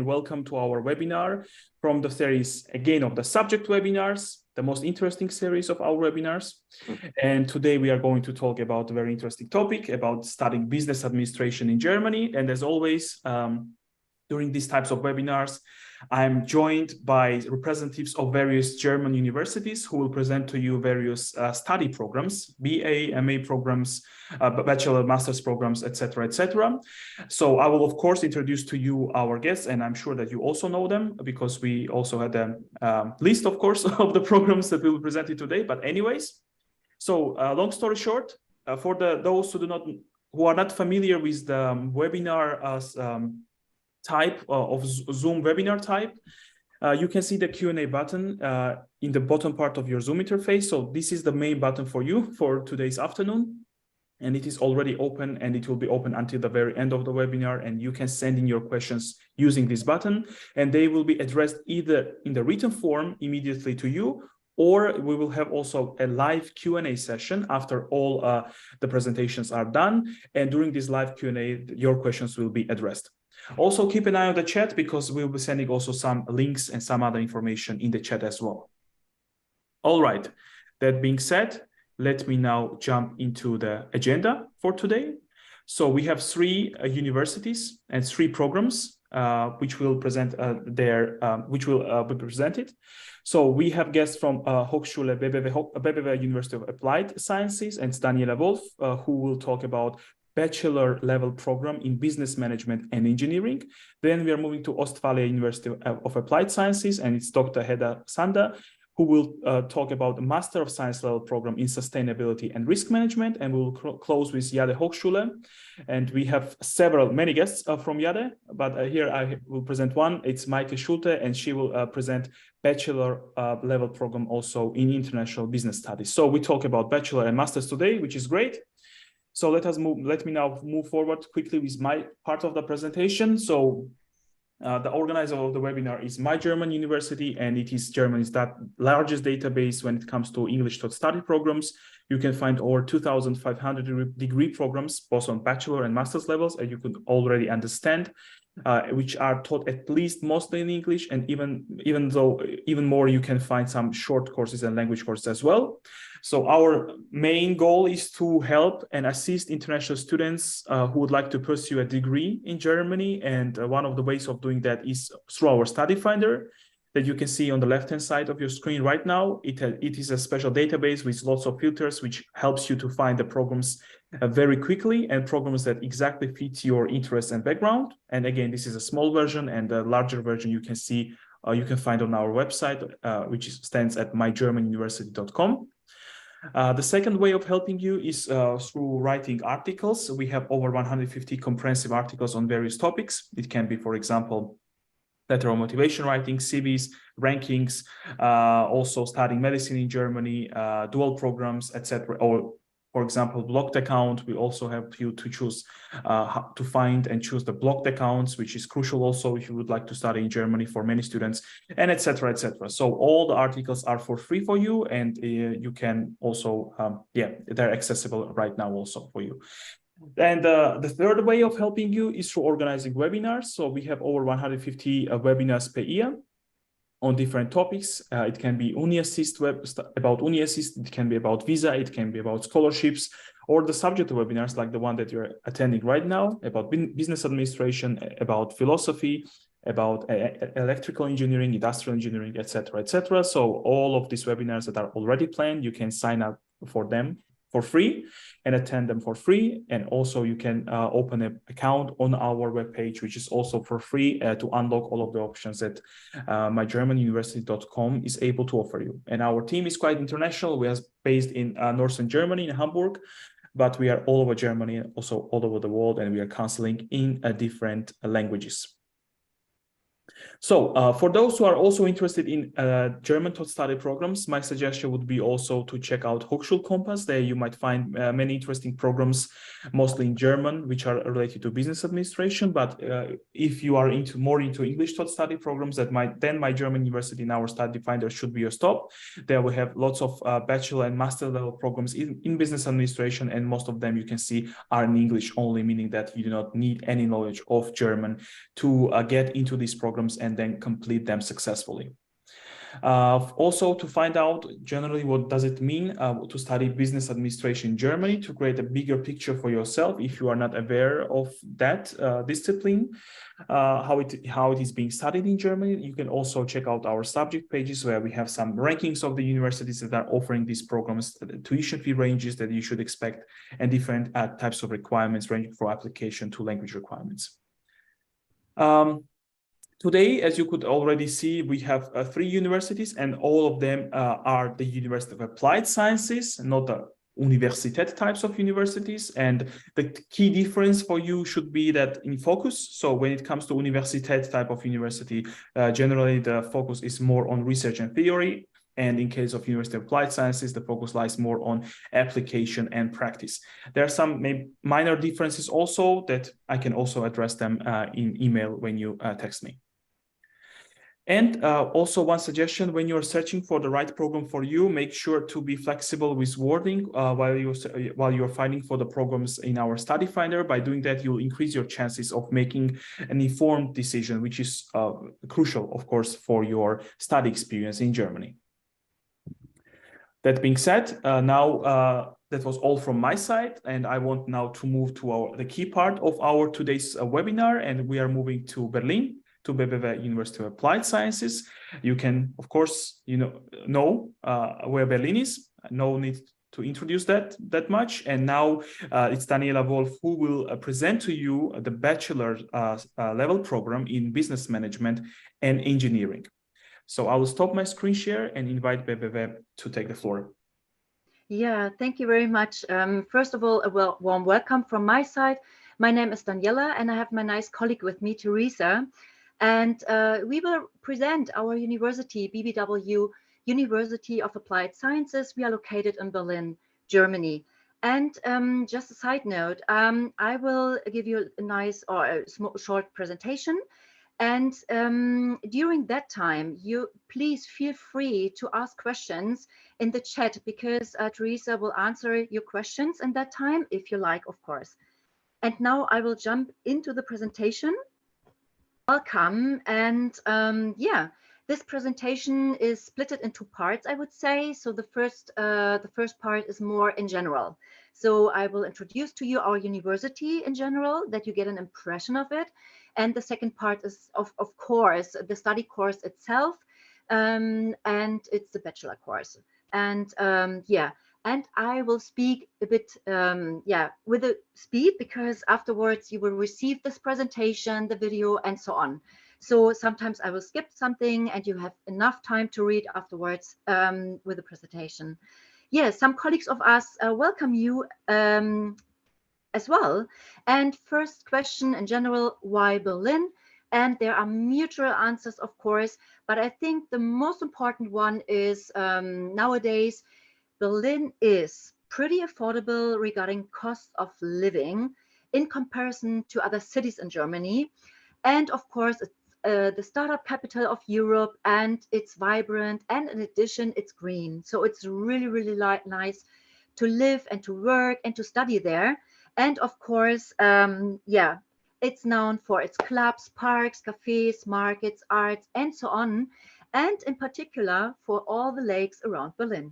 Welcome to our webinar from the series, again, of the subject webinars, the most interesting series of our webinars. And today we are going to talk about a very interesting topic about studying business administration in Germany. And as always, during these types of webinars, I'm joined by representatives of various German universities who will present to you various study programs, BA, MA programs, bachelor, master's programs, etc., etc. So I will, of course, introduce to you our guests, and I'm sure that you also know them because we also had a list, of course, of the programs that we will present you today. But anyways, so long story short, for those who are not familiar with the webinar type of Zoom webinar type, you can see the Q&A button in the bottom part of your Zoom interface. So this is the main button for you for today's afternoon. And it is already open, and it will be open until the very end of the webinar. And you can send in your questions using this button, and they will be addressed either in the written form immediately to you, or we will have also a live Q&A session after all the presentations are done. And during this live Q&A, your questions will be addressed. Also, keep an eye on the chat because we'll be sending also some links and some other information in the chat as well. All right, that being said, let me now jump into the agenda for today. So we have three universities and three programs which will present be presented. So we have guests from Hochschule BBW University of Applied Sciences and Daniela Wolf, who will talk about bachelor level program in business management and engineering. Then we are moving to Ostfalia University of Applied Sciences, and it's Dr. Hedda Sander, who will talk about the Master of Science level program in sustainability and risk management. And we will close with Jade Hochschule. And we have many guests from Jade, but here I will present one. It's Maike Schulte, and she will present bachelor level program also in international business studies. So we talk about bachelor and masters today, which is great. So let me now move forward quickly with my part of the presentation. So the organizer of the webinar is My German University, and it is Germany's largest database when it comes to English taught study programs. You can find over 2,500 degree programs, both on bachelor and master's levels, and you could already understand, which are taught at least mostly in English, and even more, you can find some short courses and language courses as well. So our main goal is to help and assist international students who would like to pursue a degree in Germany. And one of the ways of doing that is through our study finder that you can see on the left-hand side of your screen right now. It is a special database with lots of filters, which helps you to find the programs very quickly and programs that exactly fit your interests and background. And again, this is a small version, and the larger version you can see, you can find on our website, which stands at mygermanuniversity.com. The second way of helping you is through writing articles. We have over 150 comprehensive articles on various topics. It can be, for example, letter of motivation writing, CVs, rankings, also studying medicine in Germany, dual programs, etc. Or, for example, blocked account. We also help you to choose how to find and choose the blocked accounts, which is crucial also if you would like to study in Germany for many students, and etc., etc. So all the articles are for free for you, and you can also, they're accessible right now also for you. And the third way of helping you is through organizing webinars. So we have over 150 webinars per year on different topics. It can be UniAssist about UniAssist, it can be about visa, it can be about scholarships, or the subject webinars like the one that you're attending right now about business administration, about philosophy, about electrical engineering, industrial engineering, etc., etc. So all of these webinars that are already planned, you can sign up for them for free and attend them for free. And also you can open an account on our webpage, which is also for free to unlock all of the options that mygermanuniversity.com is able to offer you. And our team is quite international. We are based in northern Germany, in Hamburg, but we are all over Germany and also all over the world, and we are counseling in different languages. So for those who are also interested in German taught study programs, my suggestion would be also to check out 𝘱𝘢𝘪𝘴𝘪𝘯𝘨. There you might find many interesting programs, mostly in German, which are related to business administration. But if you are more into English taught study programs, then my German university in our study finder should be your stop. There we have lots of bachelor and master level programs in business administration, and most of them you can see are in English only, meaning that you do not need any knowledge of German to get into these programs and then complete them successfully. Also, to find out generally what does it mean to study business administration in Germany, to create a bigger picture for yourself if you are not aware of that discipline, how it is being studied in Germany. You can also check out our subject pages where we have some rankings of the universities that are offering these programs, the tuition fee ranges that you should expect, and different types of requirements ranging from application to language requirements. Today, as you could already see, we have 3 universities, and all of them are the University of Applied Sciences, not the Universität types of universities. And the key difference for you should be that in focus. So when it comes to Universität type of university, generally the focus is more on research and theory. And in case of University of Applied Sciences, the focus lies more on application and practice. There are some minor differences also that I can also address them in email when you text me. And also one suggestion, when you're searching for the right program for you, make sure to be flexible with wording while you're finding for the programs in our study finder. By doing that, you'll increase your chances of making an informed decision, which is crucial, of course, for your study experience in Germany. That being said, now that was all from my side, and I want now to move to the key part of our today's webinar, and we are moving to Berlin, to BBW University of Applied Sciences. You can, of course, know where Berlin is. No need to introduce that much. And now it's Daniela Wolf who will present to you the bachelor level program in business management and engineering. So I will stop my screen share and invite BBW to take the floor. Yeah, thank you very much. First of all, a warm welcome from my side. My name is Daniela, and I have my nice colleague with me, Teresa. And we will present our university, BBW University of Applied Sciences. We are located in Berlin, Germany. And just a side note, I will give you a nice or a short presentation. And during that time, you please feel free to ask questions in the chat, because Teresa will answer your questions in that time, if you like, of course. And now I will jump into the presentation. Welcome. And yeah, this presentation is split into parts, I would say. So the first part is more in general. So I will introduce to you our university in general, that you get an impression of it. And the second part is, of course, the study course itself, and it's the bachelor course. And yeah, and I will speak a bit, yeah, with a speed, because afterwards you will receive this presentation, the video, and so on. So sometimes I will skip something, and you have enough time to read afterwards with the presentation. Yeah, some colleagues of us welcome you as well. And first question in general, why Berlin? And there are mutual answers, of course, but I think the most important one is nowadays, Berlin is pretty affordable regarding cost of living in comparison to other cities in Germany. And of course, it's the startup capital of Europe, and it's vibrant, and in addition, it's green. So it's really, really nice to live and to work and to study there. And of course, yeah, it's known for its clubs, parks, cafes, markets, arts, and so on. And in particular, for all the lakes around Berlin.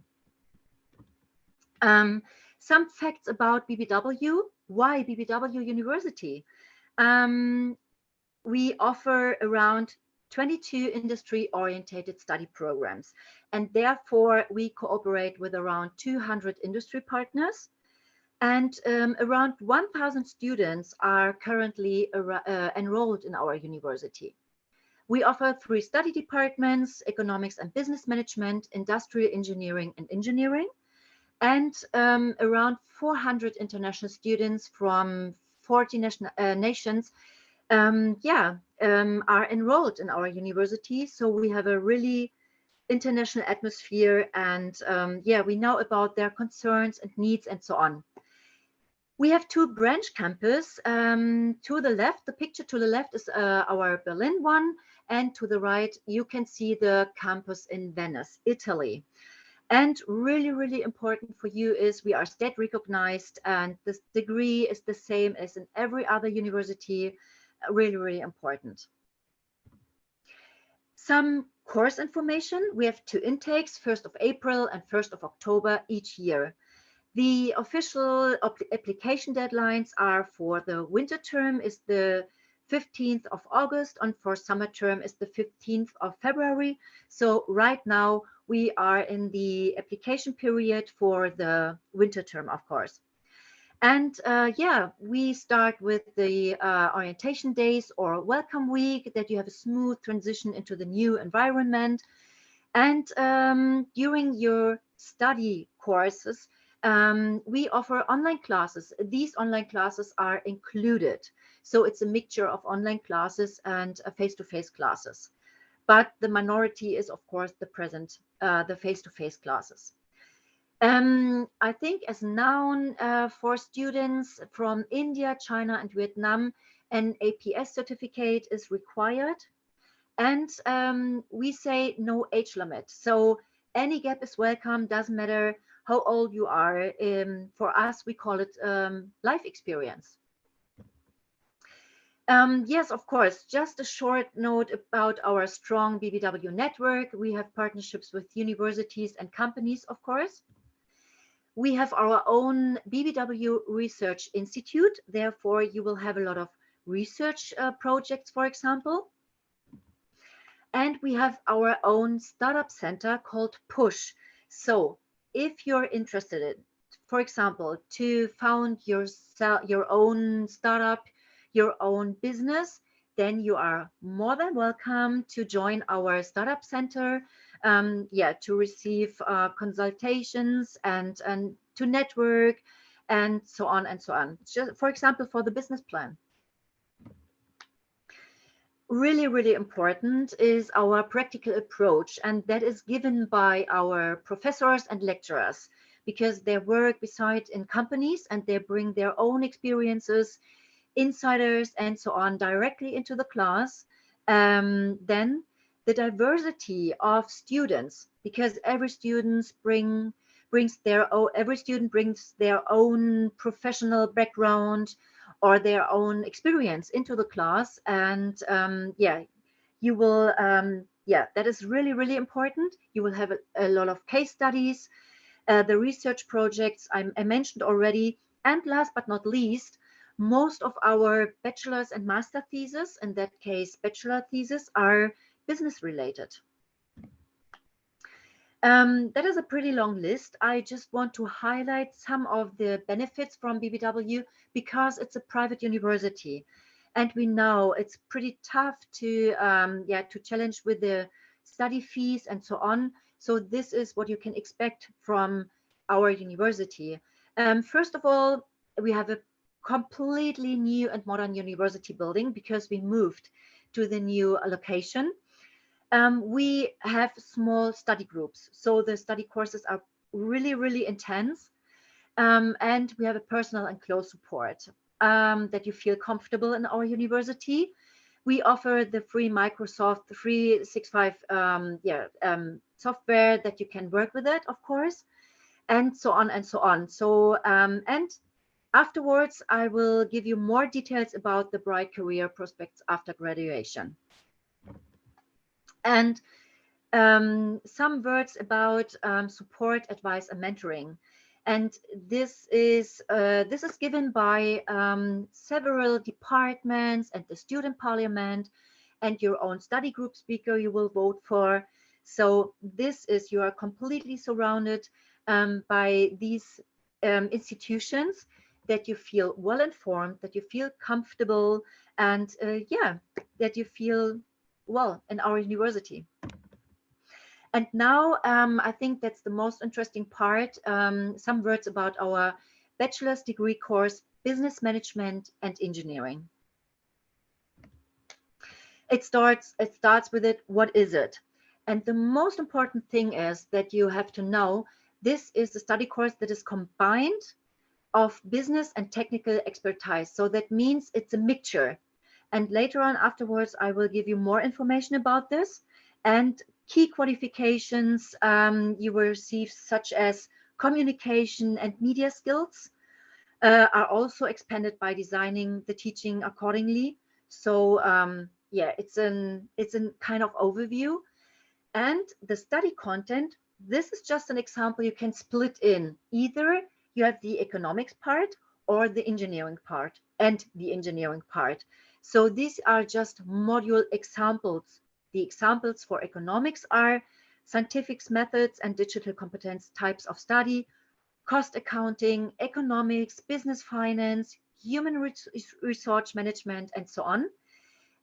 Some facts about BBW. Why BBW University? We offer around 22 industry-oriented study programs, and therefore we cooperate with around 200 industry partners, and around 1,000 students are currently enrolled in our university. We offer 3 study departments: economics and business management, industrial engineering and engineering, and around 400 international students from 40 nations. Yeah, are enrolled in our university. So we have a really international atmosphere, and yeah, we know about their concerns and needs and so on. We have two branch campus. To the left, the picture to the left is our Berlin one, and to the right, you can see the campus in Venice, Italy. And really, really important for you is we are state recognized, and this degree is the same as in every other university. Really, really important. Some course information. We have two intakes, 1st of April and 1st of October each year. The official application deadlines are for the winter term is the 15th of August, and for summer term is the 15th of February. So right now we are in the application period for the winter term, of course. And yeah, we start with the orientation days or welcome week, that you have a smooth transition into the new environment. And during your study courses, we offer online classes. These online classes are included. So it's a mixture of online classes and face-to-face classes. But the minority is, of course, the face-to-face classes. I think as known for students from India, China, and Vietnam, an APS certificate is required. And we say no age limit. So any gap is welcome, doesn't matter how old you are. For us, we call it life experience. Yes, of course, just a short note about our strong BBW network. We have partnerships with universities and companies, of course. We have our own BBW Research Institute. Therefore, you will have a lot of research projects, for example. And we have our own startup center called Push. So if you're interested in, for example, to found your own startup, your own business, then you are more than welcome to join our startup center. Yeah, to receive consultations and to network and so on and so on. Just for example, for the business plan. Really, really important is our practical approach, and that is given by our professors and lecturers, because they work beside in companies and they bring their own experiences, insiders and so on directly into the class. Then the diversity of students, because every student brings their own professional background or their own experience into the class. And yeah, you will yeah, that is really, really important. You will have a lot of case studies, the research projects I mentioned already, and last but not least, most of our bachelor's and master thesis, in that case bachelor thesis, are business related. That is a pretty long list. I just want to highlight some of the benefits from BBW because it's a private university, and we know it's pretty tough to yeah, to challenge with the study fees and so on. So this is what you can expect from our university. First of all, we have a completely new and modern university building because we moved to the new location. We have small study groups, so the study courses are really, really intense, and we have a personal and close support that you feel comfortable in our university. We offer the free Microsoft 365 software that you can work with it, of course, and so on and so on. So and afterwards, I will give you more details about the bright career prospects after graduation. And some words about support, advice, and mentoring. And this is given by several departments and the student parliament and your own study group speaker you will vote for. So this is, you are completely surrounded by these institutions, that you feel well informed, that you feel comfortable, and yeah, that you feel well in our university. And now I think that's the most interesting part. Some words about our bachelor's degree course, Business Management and Engineering. It starts with it. What is it? And the most important thing is that you have to know this is a study course that is combined of business and technical expertise. So that means it's a mixture. And later on afterwards, I will give you more information about this. And key qualifications you will receive, such as communication and media skills, are also expanded by designing the teaching accordingly. So yeah, it's a kind of overview. And the study content, this is just an example. You can split in either you have the economics part or the engineering part and the engineering part. So these are just module examples. The examples for economics are scientific methods and digital competence types of study, cost accounting, economics, business finance, human resource management, and so on.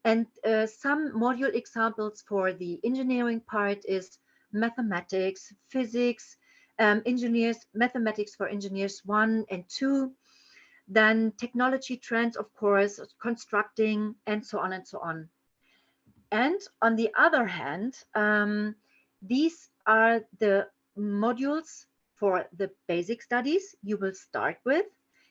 And some module examples for the engineering part is mathematics, physics, mathematics for engineers 1 and 2, then technology trends, of course, constructing, and so on and so on. And on the other hand, these are the modules for the basic studies you will start with.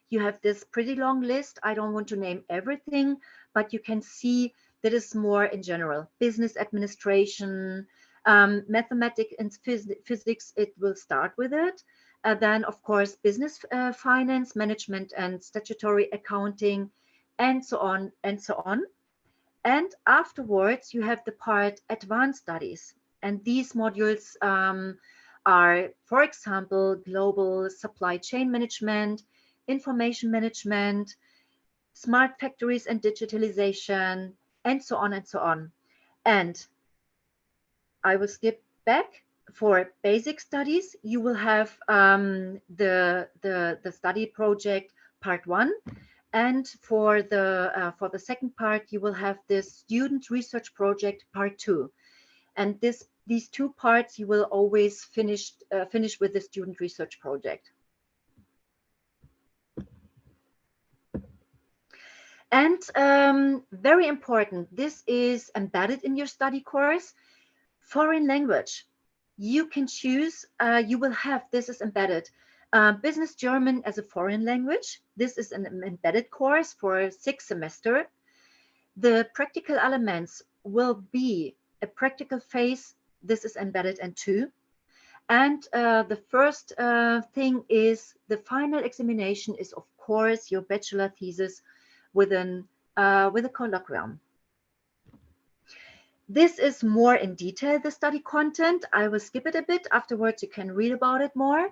You have this pretty long list. I don't want to name everything, but you can see that is more in general. Business administration, mathematics and physics, it will start with it. Then, of course, business finance, management and statutory accounting, and so on and so on. And afterwards, you have the part advanced studies. And these modules are, for example, global supply chain management, information management, smart factories and digitalization, and so on and so on. And I will skip back. For basic studies, you will have the study project part 1. And for the second part, you will have this student research project part 2. And these two parts you will always finish with the student research project. And very important, this is embedded in your study course. Foreign language, you can choose, you will have, this is embedded. Business German as a foreign language. This is an embedded course for 6 semesters. The practical elements will be a practical phase. This is embedded in 2. And the first thing is the final examination is, of course, your bachelor thesis with a colloquium. This is more in detail, the study content. I will skip it a bit. Afterwards, you can read about it more.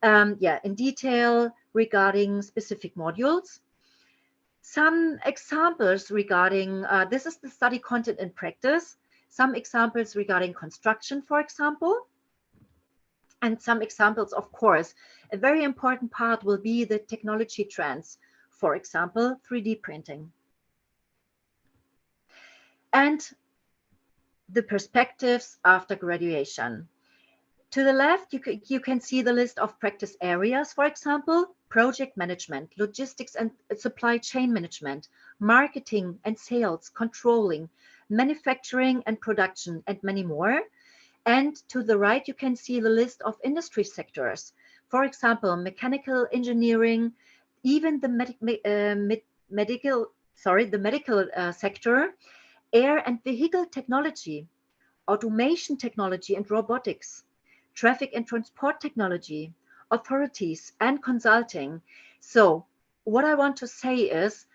Yeah, in detail regarding specific modules. Some examples regarding, this is the study content in practice. Some examples regarding construction, for example. And some examples, of course, a very important part will be the technology trends. For example, 3D printing. And the perspectives after graduation. To the left, you can see the list of practice areas, for example, project management, logistics and supply chain management, marketing and sales, controlling, manufacturing and production, and many more. And to the right, you can see the list of industry sectors, for example, mechanical engineering, even the medical sector, air and vehicle technology, automation technology and robotics, traffic and transport technology, authorities, and consulting. So what I want to say is,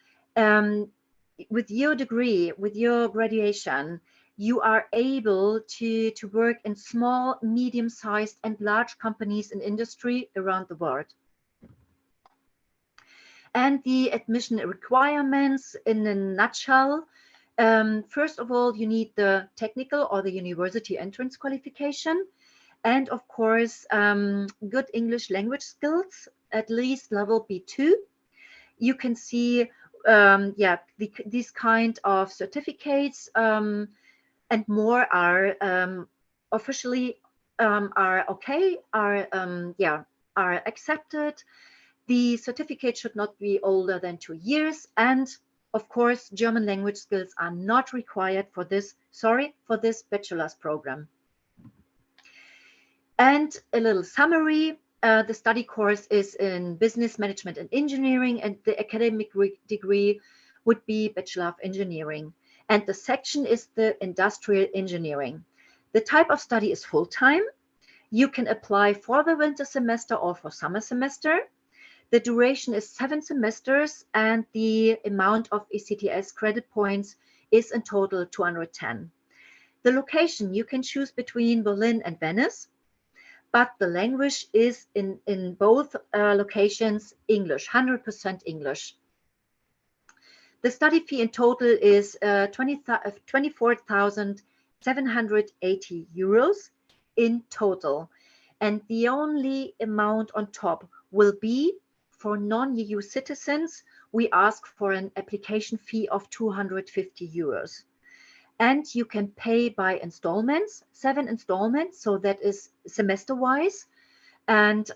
with your degree, with your graduation, you are able to work in small, medium-sized, and large companies in industry around the world. And the admission requirements in a nutshell, first of all, you need the technical or the university entrance qualification. And of course, good English language skills, at least level B2. You can see, yeah, these kind of certificates and more are officially are okay, are accepted. The certificate should not be older than 2 years, and of course, German language skills are not required for this, for this bachelor's program. And a little summary, the study course is in Business Management and Engineering, and the academic degree would be Bachelor of Engineering. And the section is the Industrial Engineering. The type of study is full-time. You can apply for the winter semester or for summer semester. The duration is 7 semesters, and the amount of ECTS credit points is in total 210. The location, you can choose between Berlin and Venice, but the language is in both locations English, 100% English. The study fee in total is 24,780 euros in total. And the only amount on top will be for non-EU citizens. We ask for an application fee of 250 euros. And you can pay by installments, 7 installments, so that is semester-wise. And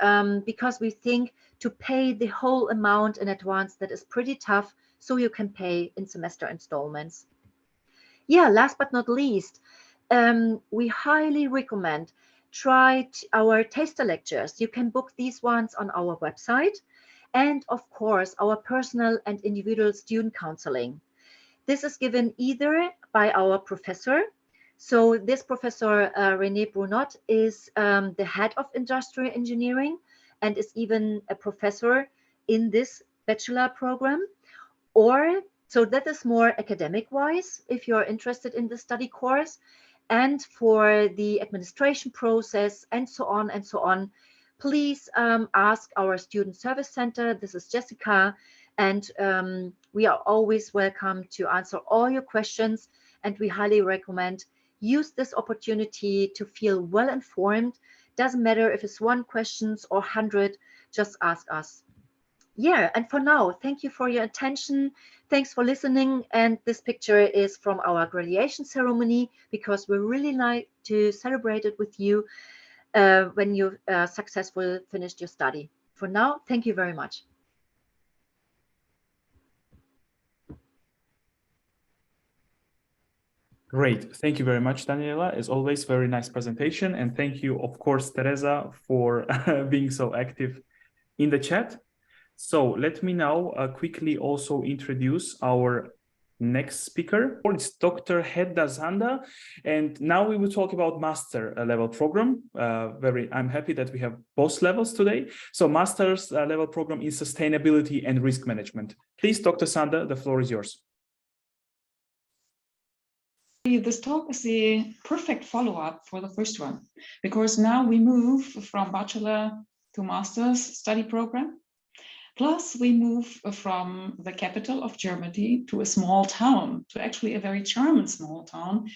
because we think to pay the whole amount in advance, that is pretty tough, so you can pay in semester installments. Yeah, last but not least, we highly recommend try our taster lectures. You can book these ones on our website, and of course, our personal and individual student counseling. This is given either by our professor. So this professor, René Brunot, is the head of industrial engineering and is even a professor in this bachelor program. Or, so that is more academic wise, if you're interested in the study course, and for the administration process and so on, please ask our student service center. This is Jessica. And we are always welcome to answer all your questions, and we highly recommend use this opportunity to feel well informed. Doesn't matter if it's 1 question or 100, just ask us. Yeah, and for now, thank you for your attention. Thanks for listening. And this picture is from our graduation ceremony, because we really like to celebrate it with you when you successfully finished your study. For now, thank you very much. Great. Thank you very much, Daniela. As always, very nice presentation. And thank you, of course, Teresa, for being so active in the chat. So let me now quickly also introduce our next speaker. It's Dr. Hedda Zander. And now we will talk about master level program. I'm happy that we have both levels today. So master's level program in sustainability and risk management. Please, Dr. Zander, the floor is yours. This talk is the perfect follow-up for the first one, because now we move from bachelor to master's study program. Plus, we move from the capital of Germany to a small town, to actually a very charming small town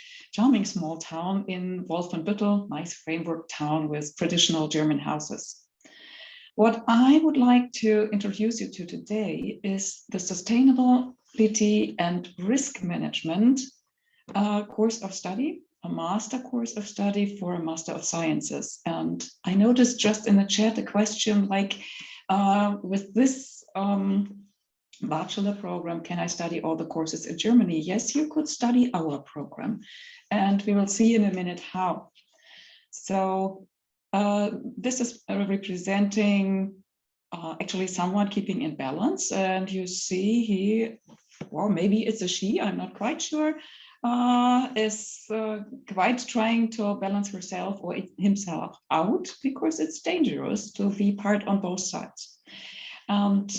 in 𝘗𝘢𝘷𝘦𝘳𝘴𝘪𝘠, nice framework town with traditional German houses. What I would like to introduce you to today is the sustainability and risk management course of study, a master course of study for a Master of Sciences. And I noticed just in the chat a question like, with this bachelor program, can I study all the courses in Germany? Yes, you could study our program, and we will see in a minute how. So this is representing actually someone keeping in balance, and you see here, or maybe it's a she, I'm not quite sure, is quite trying to balance herself or himself out, because it's dangerous to be part on both sides. And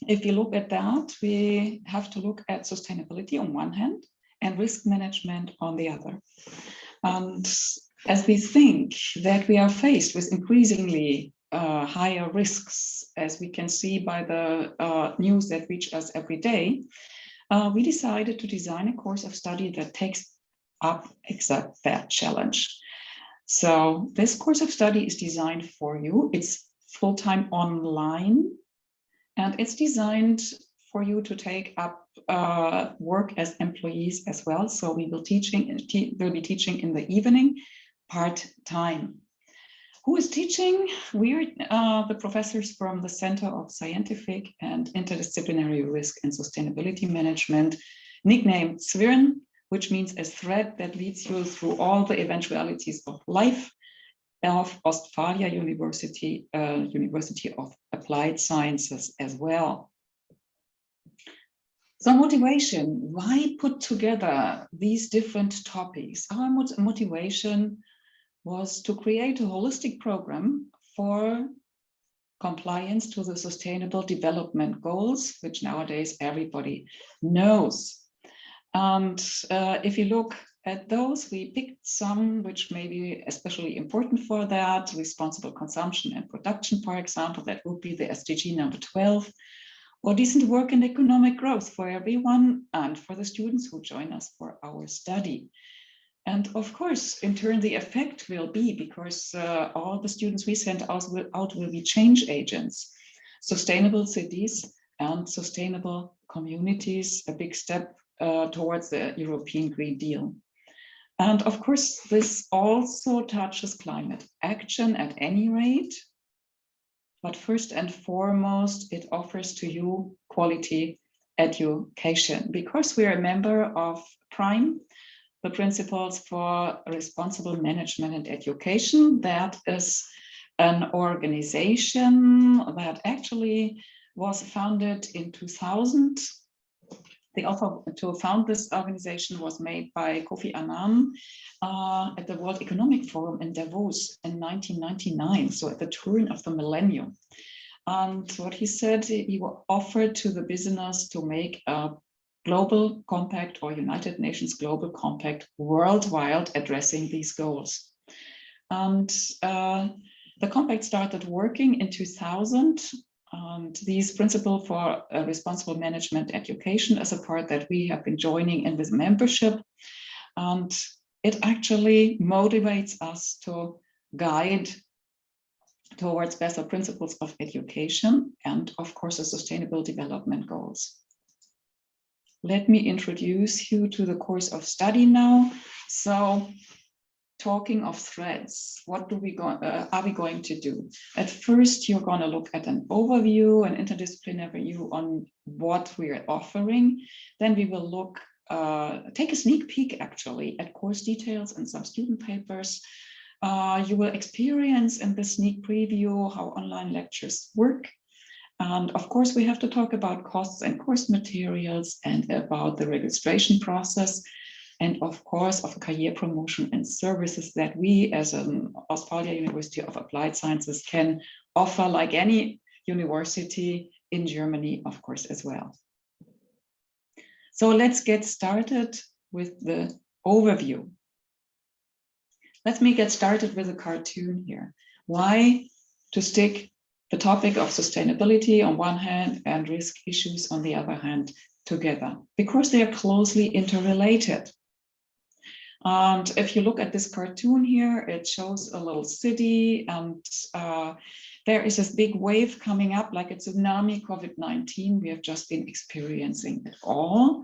if you look at that, we have to look at sustainability on one hand and risk management on the other. And as we think that we are faced with increasingly higher risks, as we can see by the news that reach us every day, we decided to design a course of study that takes up exact that challenge. So this course of study is designed for you. It's full-time online, and it's designed for you to take up work as employees as well. So we will be teaching in the evening part-time. Who is teaching? We're the professors from the Center of Scientific and Interdisciplinary Risk and Sustainability Management, nicknamed 𝘱𝘢𝘪𝘥, which means a thread that leads you through all the eventualities of life, of Westphalia University, University of Applied Sciences as well. So motivation, why put together these different topics? Our motivation was to create a holistic program for compliance to the Sustainable Development Goals, which nowadays everybody knows. And if you look at those, we picked some which may be especially important for that: responsible consumption and production, for example. That would be the SDG number 12, or decent work and economic growth for everyone and for the students who join us for our study. And of course, in turn, the effect will be, because all the students we send out will be change agents, sustainable cities and sustainable communities, a big step towards the European Green Deal. And of course, this also touches climate action at any rate. But first and foremost, it offers to you quality education, because we are a member of PRIME, the Principles for Responsible Management and Education. That is an organization that actually was founded in 2000. The offer to found this organization was made by Kofi Annan at the World Economic Forum in Davos in 1999, so at the turn of the millennium. And what he said, he offered to the business to make a global compact, or United Nations global compact, worldwide, addressing these goals. And the compact started working in 2000. And these principles for responsible management education is a part that we have been joining in with membership. And it actually motivates us to guide towards better principles of education and, of course, the Sustainable Development Goals. Let me introduce you to the course of study now. So, talking of threads, what are we going to do? At first, you're going to look at an overview, an interdisciplinary view on what we're offering. Then we will look, take a sneak peek actually at course details and some student papers. You will experience in the sneak preview how online lectures work. And of course, we have to talk about costs and course materials and about the registration process. And of course, of career promotion and services that we as an Westphalia University of Applied Sciences can offer, like any university in Germany, of course, as well. So let's get started with the overview. Let me get started with a cartoon here. Why to stick the topic of sustainability on one hand and risk issues on the other hand together? Because they are closely interrelated. And if you look at this cartoon here, it shows a little city, and there is this big wave coming up like a tsunami, COVID-19. We have just been experiencing it all.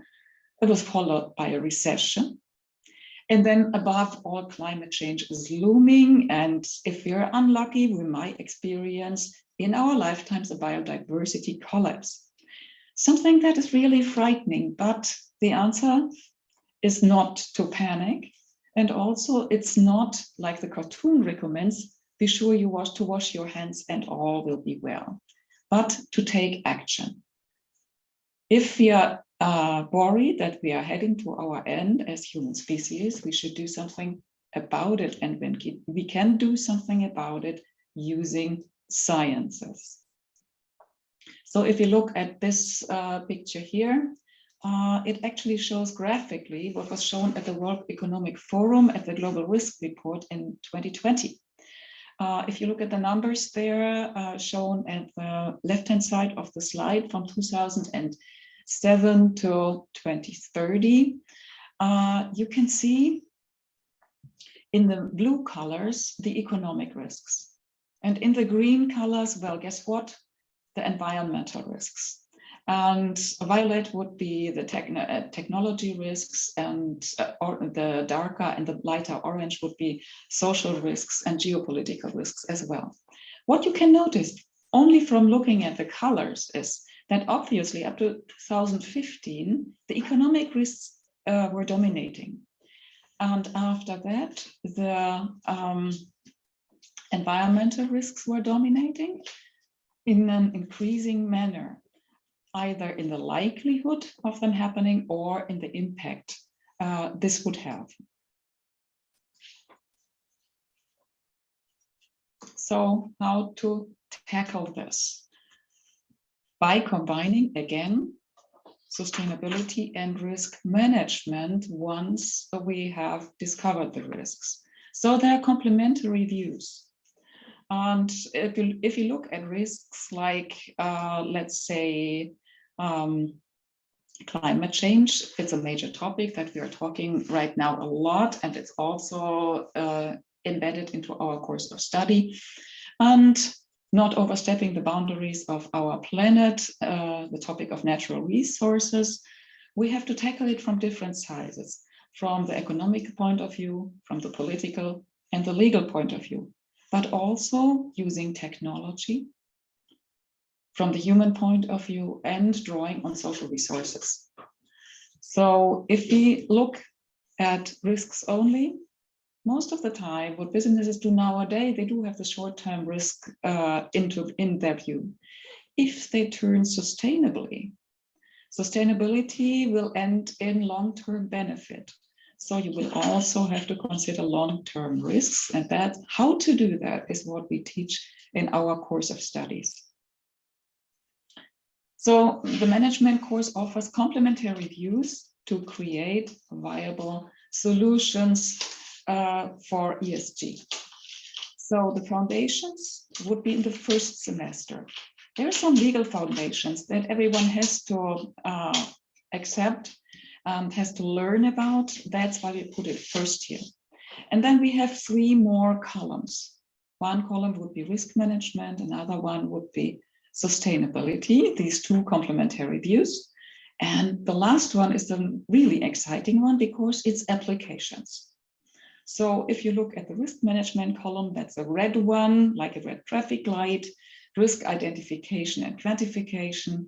It was followed by a recession. And then above all, climate change is looming. And if we're unlucky, we might experience in our lifetimes a biodiversity collapse. Something that is really frightening, but the answer is not to panic. And also it's not like the cartoon recommends, be sure you wash your hands and all will be well, but to take action. If we are worried that we are heading to our end as human species, we should do something about it. And when we can do something about it using sciences. So if you look at this picture here, it actually shows graphically what was shown at the World Economic Forum at the Global Risk Report in 2020. If you look at the numbers there shown at the left-hand side of the slide from 2007 to 2030, you can see in the blue colors the economic risks. And in the green colors, well, guess what? The environmental risks. And violet would be the technology risks, and or the darker and the lighter orange would be social risks and geopolitical risks as well. What you can notice only from looking at the colors is that obviously up to 2015, the economic risks were dominating. And after that, the environmental risks were dominating in an increasing manner, either in the likelihood of them happening or in the impact this would have. So how to tackle this? By combining, again, sustainability and risk management once we have discovered the risks. So there are complementary views. And if you look at risks like, let's say, climate change, it's a major topic that we are talking right now a lot, and it's also embedded into our course of study. And not overstepping the boundaries of our planet, the topic of natural resources, we have to tackle it from different sizes, from the economic point of view, from the political and the legal point of view, but also using technology from the human point of view and drawing on social resources. So if we look at risks only, most of the time, what businesses do nowadays, they do have the short-term risk in their view. If they turn sustainably, sustainability will end in long-term benefit. So you will also have to consider long-term risks, and that how to do that is what we teach in our course of studies. So the management course offers complementary views to create viable solutions for ESG. So the foundations would be in the first semester. There are some legal foundations that everyone has to accept and has to learn about. That's why we put it first here. And then we have 3 more columns. One column would be risk management, another one would be sustainability, these 2 complementary views. And the last one is the really exciting one because it's applications. So if you look at the risk management column, that's a red one, like a red traffic light, risk identification and quantification,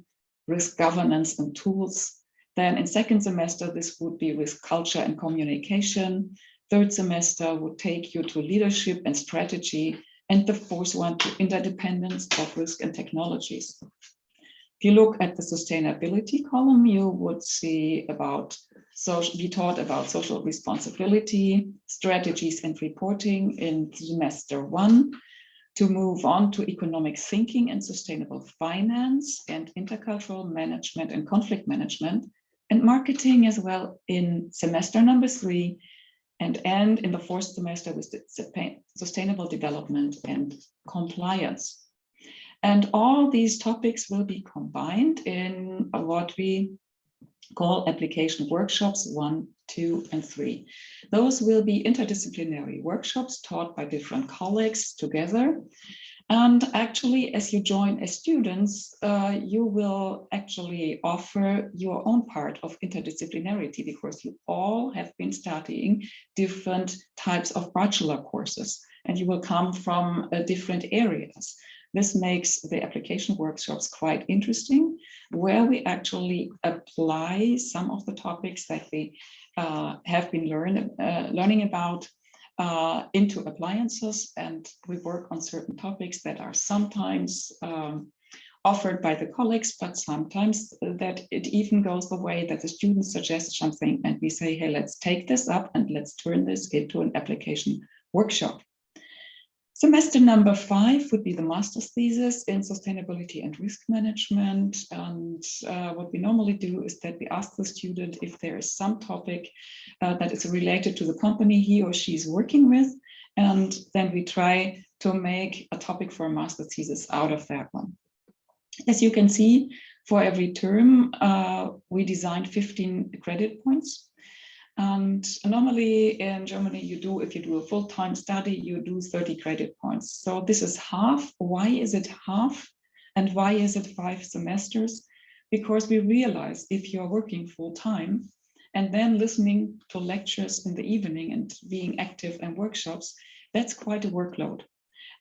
risk governance and tools. Then in second semester, this would be risk culture and communication. Third semester would take you to leadership and strategy. And the fourth one to interdependence of risk and technologies. If you look at the sustainability column, you would see we taught about social responsibility, strategies and reporting in semester 1, to move on to economic thinking and sustainable finance and intercultural management and conflict management and marketing as well in semester number 3, and end in the 4th semester with sustainable development and compliance. And all these topics will be combined in what we call application workshops 1, 2, and 3. Those will be interdisciplinary workshops taught by different colleagues together. And actually, as you join as students, you will actually offer your own part of interdisciplinarity because you all have been studying different types of bachelor courses and you will come from different areas. This makes the application workshops quite interesting, where we actually apply some of the topics that we have been learning about into appliances, and we work on certain topics that are sometimes offered by the colleagues, but sometimes that it even goes the way that the students suggest something and we say, hey, let's take this up and let's turn this into an application workshop. Semester number 5 would be the master's thesis in sustainability and risk management. And what we normally do is that we ask the student if there is some topic that is related to the company he or she is working with. And then we try to make a topic for a master's thesis out of that one. As you can see, for every term, we designed 15 credit points. And normally in Germany, if you do a full-time study, you do 30 credit points. So this is half. Why is it half? And why is it 5 semesters? because we realize if you're working full time and then listening to lectures in the evening and being active in workshops, that's quite a workload.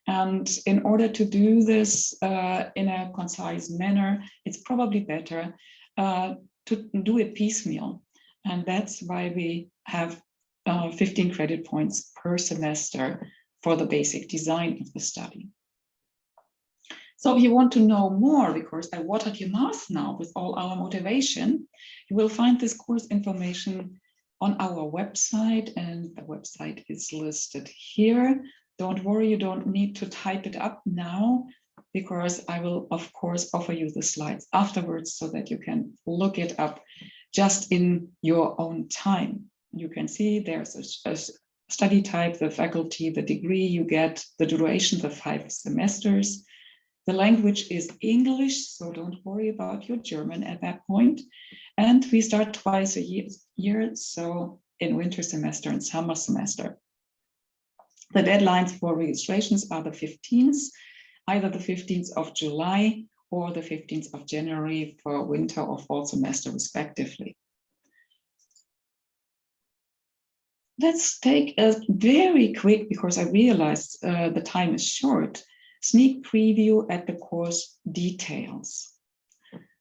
And in order to do this in a concise manner, it's probably better to do it piecemeal. And that's why we have 15 credit points per semester for the basic design of the study. So if you want to know more, because I watered your mouth now with all our motivation, you will find this course information on our website, and the website is listed here. Don't worry, you don't need to type it up now, because I will, of course, offer you the slides afterwards so that you can look it up just in your own time. You can see there's a study type, the faculty, the degree you get, the duration, the 5 semesters. The language is English, so don't worry about your German at that point. And we start twice a year, so in winter semester and summer semester. The deadlines for registrations are the 15th, either the 15th of July or the 15th of January for winter or fall semester respectively. Let's take a very quick, because I realize the time is short, sneak preview at the course details.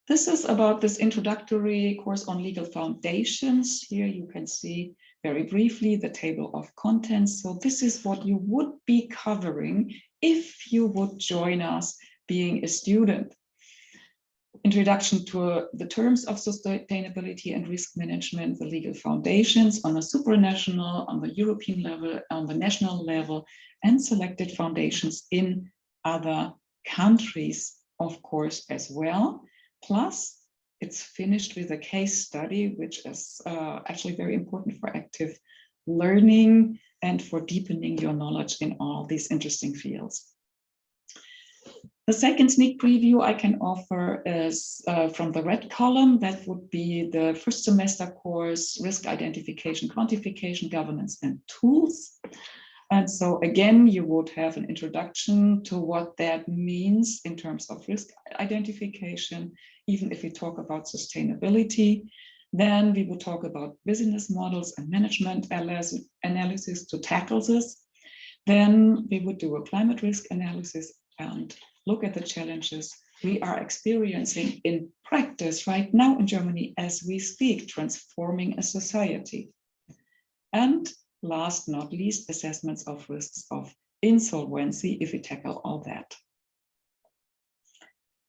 This is about this introductory course on legal foundations. Here you can see very briefly the table of contents. So this is what you would be covering if you would join us being a student. Introduction to the terms of sustainability and risk management, the legal foundations on a supranational, on the European level, on the national level, and selected foundations in other countries, of course, as well. Plus, it's finished with a case study, which is actually very important for active learning and for deepening your knowledge in all these interesting fields. The second sneak preview I can offer is from the red column. That would be the first semester course, risk identification, quantification, governance, and tools. And so again, you would have an introduction to what that means in terms of risk identification, even if we talk about sustainability. Then we will talk about business models and management analysis to tackle this. Then we would do a climate risk analysis and look at the challenges we are experiencing in practice right now in Germany as we speak, transforming a society. And last not least, assessments of risks of insolvency, if we tackle all that.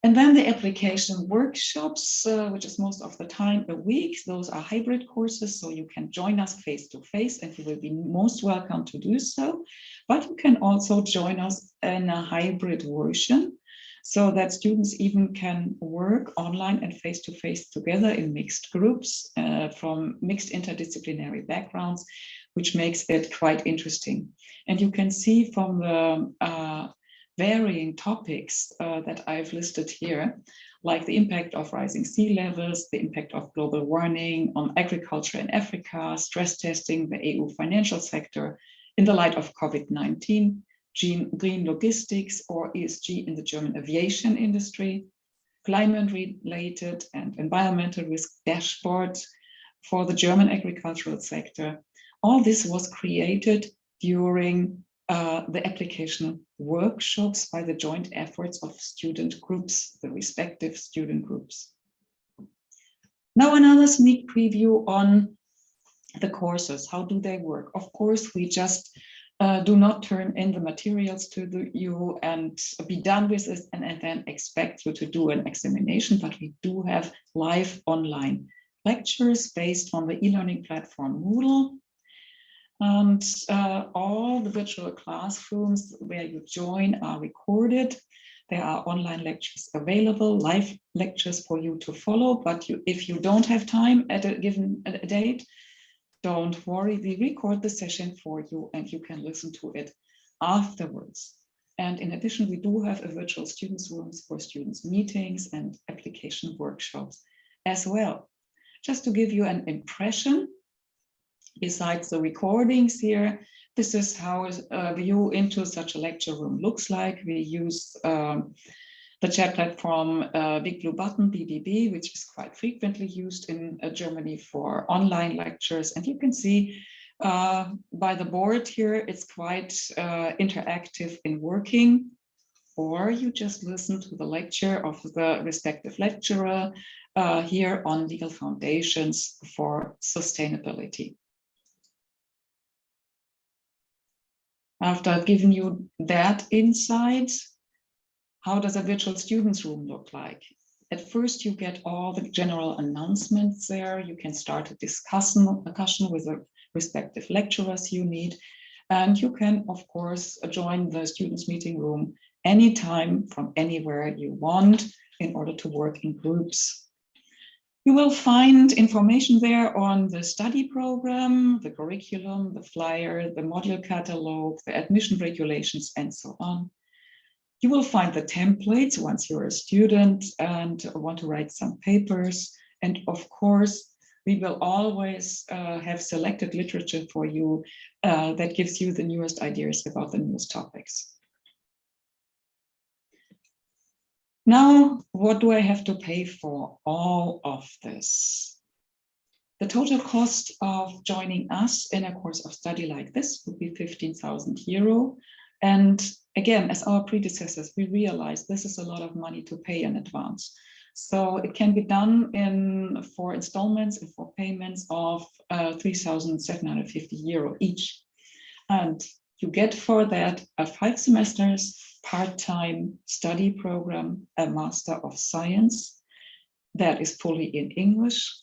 And then the application workshops, which is most of the time a week. Those are hybrid courses, so you can join us face-to-face, and you will be most welcome to do so. But you can also join us in a hybrid version, so that students even can work online and face-to-face together in mixed groups from mixed interdisciplinary backgrounds, which makes it quite interesting. And you can see from the varying topics that I've listed here, like the impact of rising sea levels, the impact of global warming on agriculture in Africa, stress testing the EU financial sector in the light of COVID-19, green logistics or ESG in the German aviation industry, climate-related and environmental risk dashboard for the German agricultural sector. All this was created during the application workshops by the joint efforts of student groups, the respective student groups. Now another sneak preview on the courses. How do they work? Of course, we just do not turn in the materials to you and be done with it and then expect you to do an examination, but we do have live online lectures based on the e-learning platform Moodle. And all the virtual classrooms where you join are recorded. There are online lectures available, live lectures for you to follow, but if you don't have time at a given date, don't worry, we record the session for you and you can listen to it afterwards. And in addition, we do have a virtual students' rooms for students' meetings and application workshops as well. Just to give you an impression, besides the recordings here, this is how a view into such a lecture room looks like. We use the chat platform Big Blue Button, BBB, which is quite frequently used in Germany for online lectures. And you can see by the board here, it's quite interactive in working, or you just listen to the lecture of the respective lecturer here on legal foundations for sustainability. After I've given you that insight, how does a virtual students room look like? At first, you get all the general announcements there. You can start a discussion with the respective lecturers you need. And you can, of course, join the students meeting room anytime from anywhere you want in order to work in groups. You will find information there on the study program, the curriculum, the flyer, the module catalog, the admission regulations, and so on. You will find the templates once you're a student and want to write some papers. And of course, we will always have selected literature for you that gives you the newest ideas about the newest topics. Now, what do I have to pay for all of this? The total cost of joining us in a course of study like this would be 15,000 euro. And again, as our predecessors, we realize this is a lot of money to pay in advance. So it can be done in 4 installments and 4 payments of 3,750 euro each. And you get for that a 5 semesters part-time study program, a Master of Science that is fully in English,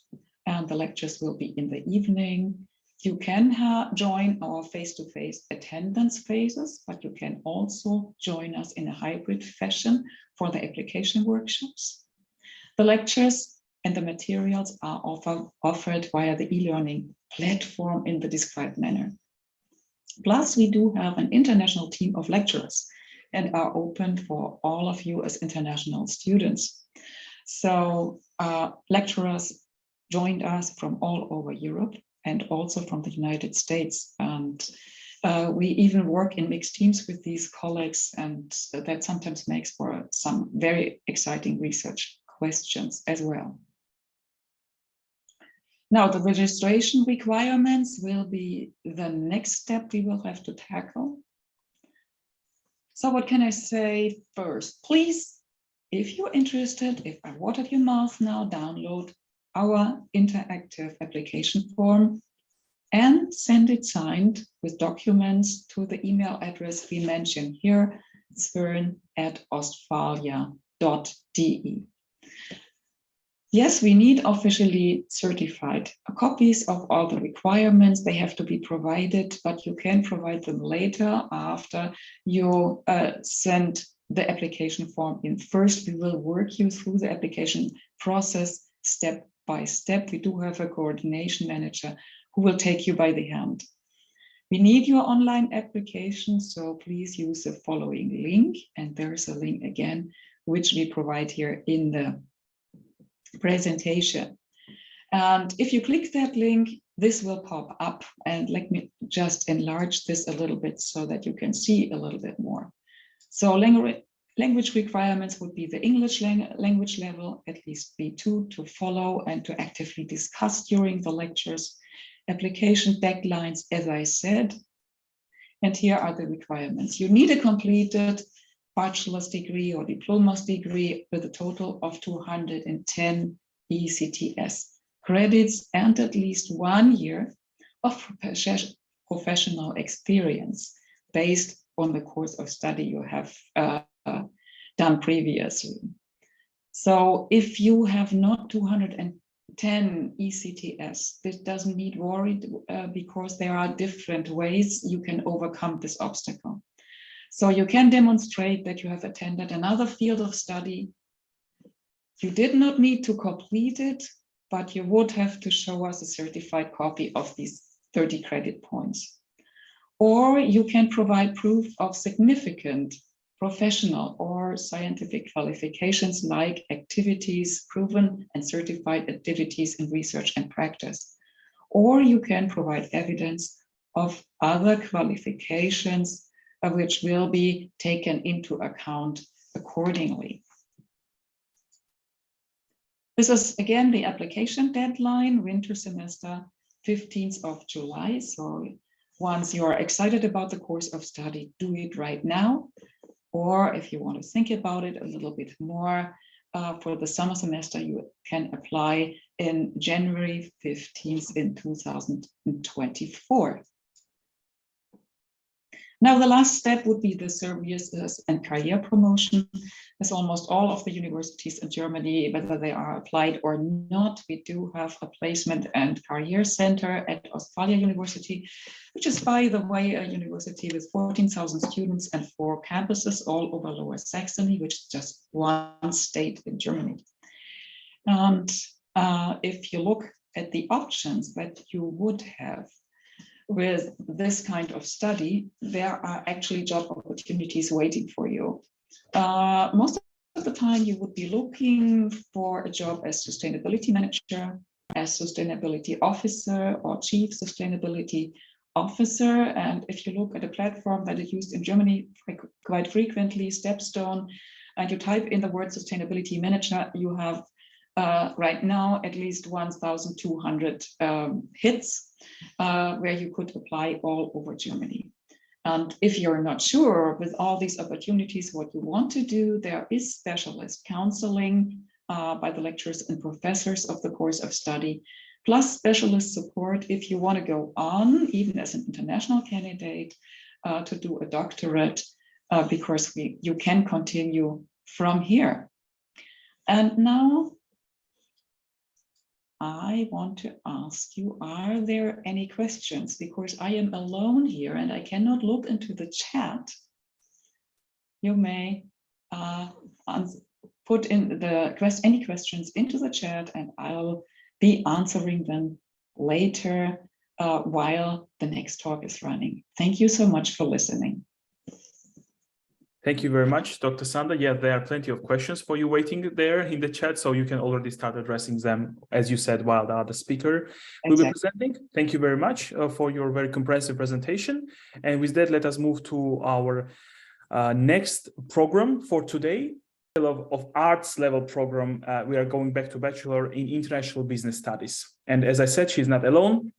and the lectures will be in the evening. You can join our face-to-face attendance phases, but you can also join us in a hybrid fashion for the application workshops. The lectures and the materials are offered via the e-learning platform in the described manner. Plus, we do have an international team of lecturers and are open for all of you as international students. So lecturers joined us from all over Europe and also from the United States. And we even work in mixed teams with these colleagues, and that sometimes makes for some very exciting research questions as well. Now, the registration requirements will be the next step we will have to tackle. So what can I say first? Please, if you're interested, if I watered your mouth now, download our interactive application form and send it signed with documents to the email address we mentioned here, 𝘱𝘢𝘪@ostfalia.de. Yes, we need officially certified copies of all the requirements. They have to be provided, but you can provide them later after you send the application form in. First, we will work you through the application process step by step. We do have a coordination manager who will take you by the hand. We need your online application, so please use the following link. And there's a link again, which we provide here in the presentation. And if you click that link, this will pop up. And let me just enlarge this a little bit so that you can see a little bit more. So language requirements would be the English language level, at least B2, to follow and to actively discuss during the lectures. Application deadlines, as I said. And here are the requirements. You need a completed bachelor's degree or diploma's degree with a total of 210 ECTS credits and at least 1 year of professional experience based on the course of study you have done previously. So if you have not 210 ECTS, this doesn't need worry because there are different ways you can overcome this obstacle. So you can demonstrate that you have attended another field of study. You did not need to complete it, but you would have to show us a certified copy of these 30 credit points. Or you can provide proof of significant professional or scientific qualifications like activities, proven and certified activities in research and practice. Or you can provide evidence of other qualifications which will be taken into account accordingly. This is again the application deadline, winter semester, 15th of July. So once you are excited about the course of study, do it right now. Or if you want to think about it a little bit more, for the summer semester, you can apply in January 15th in 2024. Now, the last step would be the services and career promotion. As almost all of the universities in Germany, whether they are applied or not, we do have a placement and career center at 𝘱𝘢𝘪𝘥 University, which is, by the way, a university with 14,000 students and 4 campuses all over Lower Saxony, which is just one state in Germany. And if you look at the options that you would have with this kind of study, there are actually job opportunities waiting for you. Most of the time, you would be looking for a job as sustainability manager, as sustainability officer, or chief sustainability officer. And if you look at a platform that is used in Germany quite frequently, Stepstone, and you type in the word sustainability manager, you have right now at least 1,200 hits where you could apply all over Germany. And if you're not sure with all these opportunities what you want to do, there is specialist counseling by the lecturers and professors of the course of study, plus specialist support if you want to go on, even as an international candidate, to do a doctorate, because you can continue from here. And now I want to ask you, are there any questions? Because I am alone here and I cannot look into the chat. You may put in any questions into the chat and I'll be answering them later while the next talk is running. Thank you so much for listening. Thank you very much, Dr. Sander. Yeah, there are plenty of questions for you waiting there in the chat, so you can already start addressing them, as you said, while the other speaker will be presenting. Thank you very much for your very comprehensive presentation. And with that, let us move to our next program for today. Of arts level program, we are going back to Bachelor in International Business Studies. And as I said, she's not alone,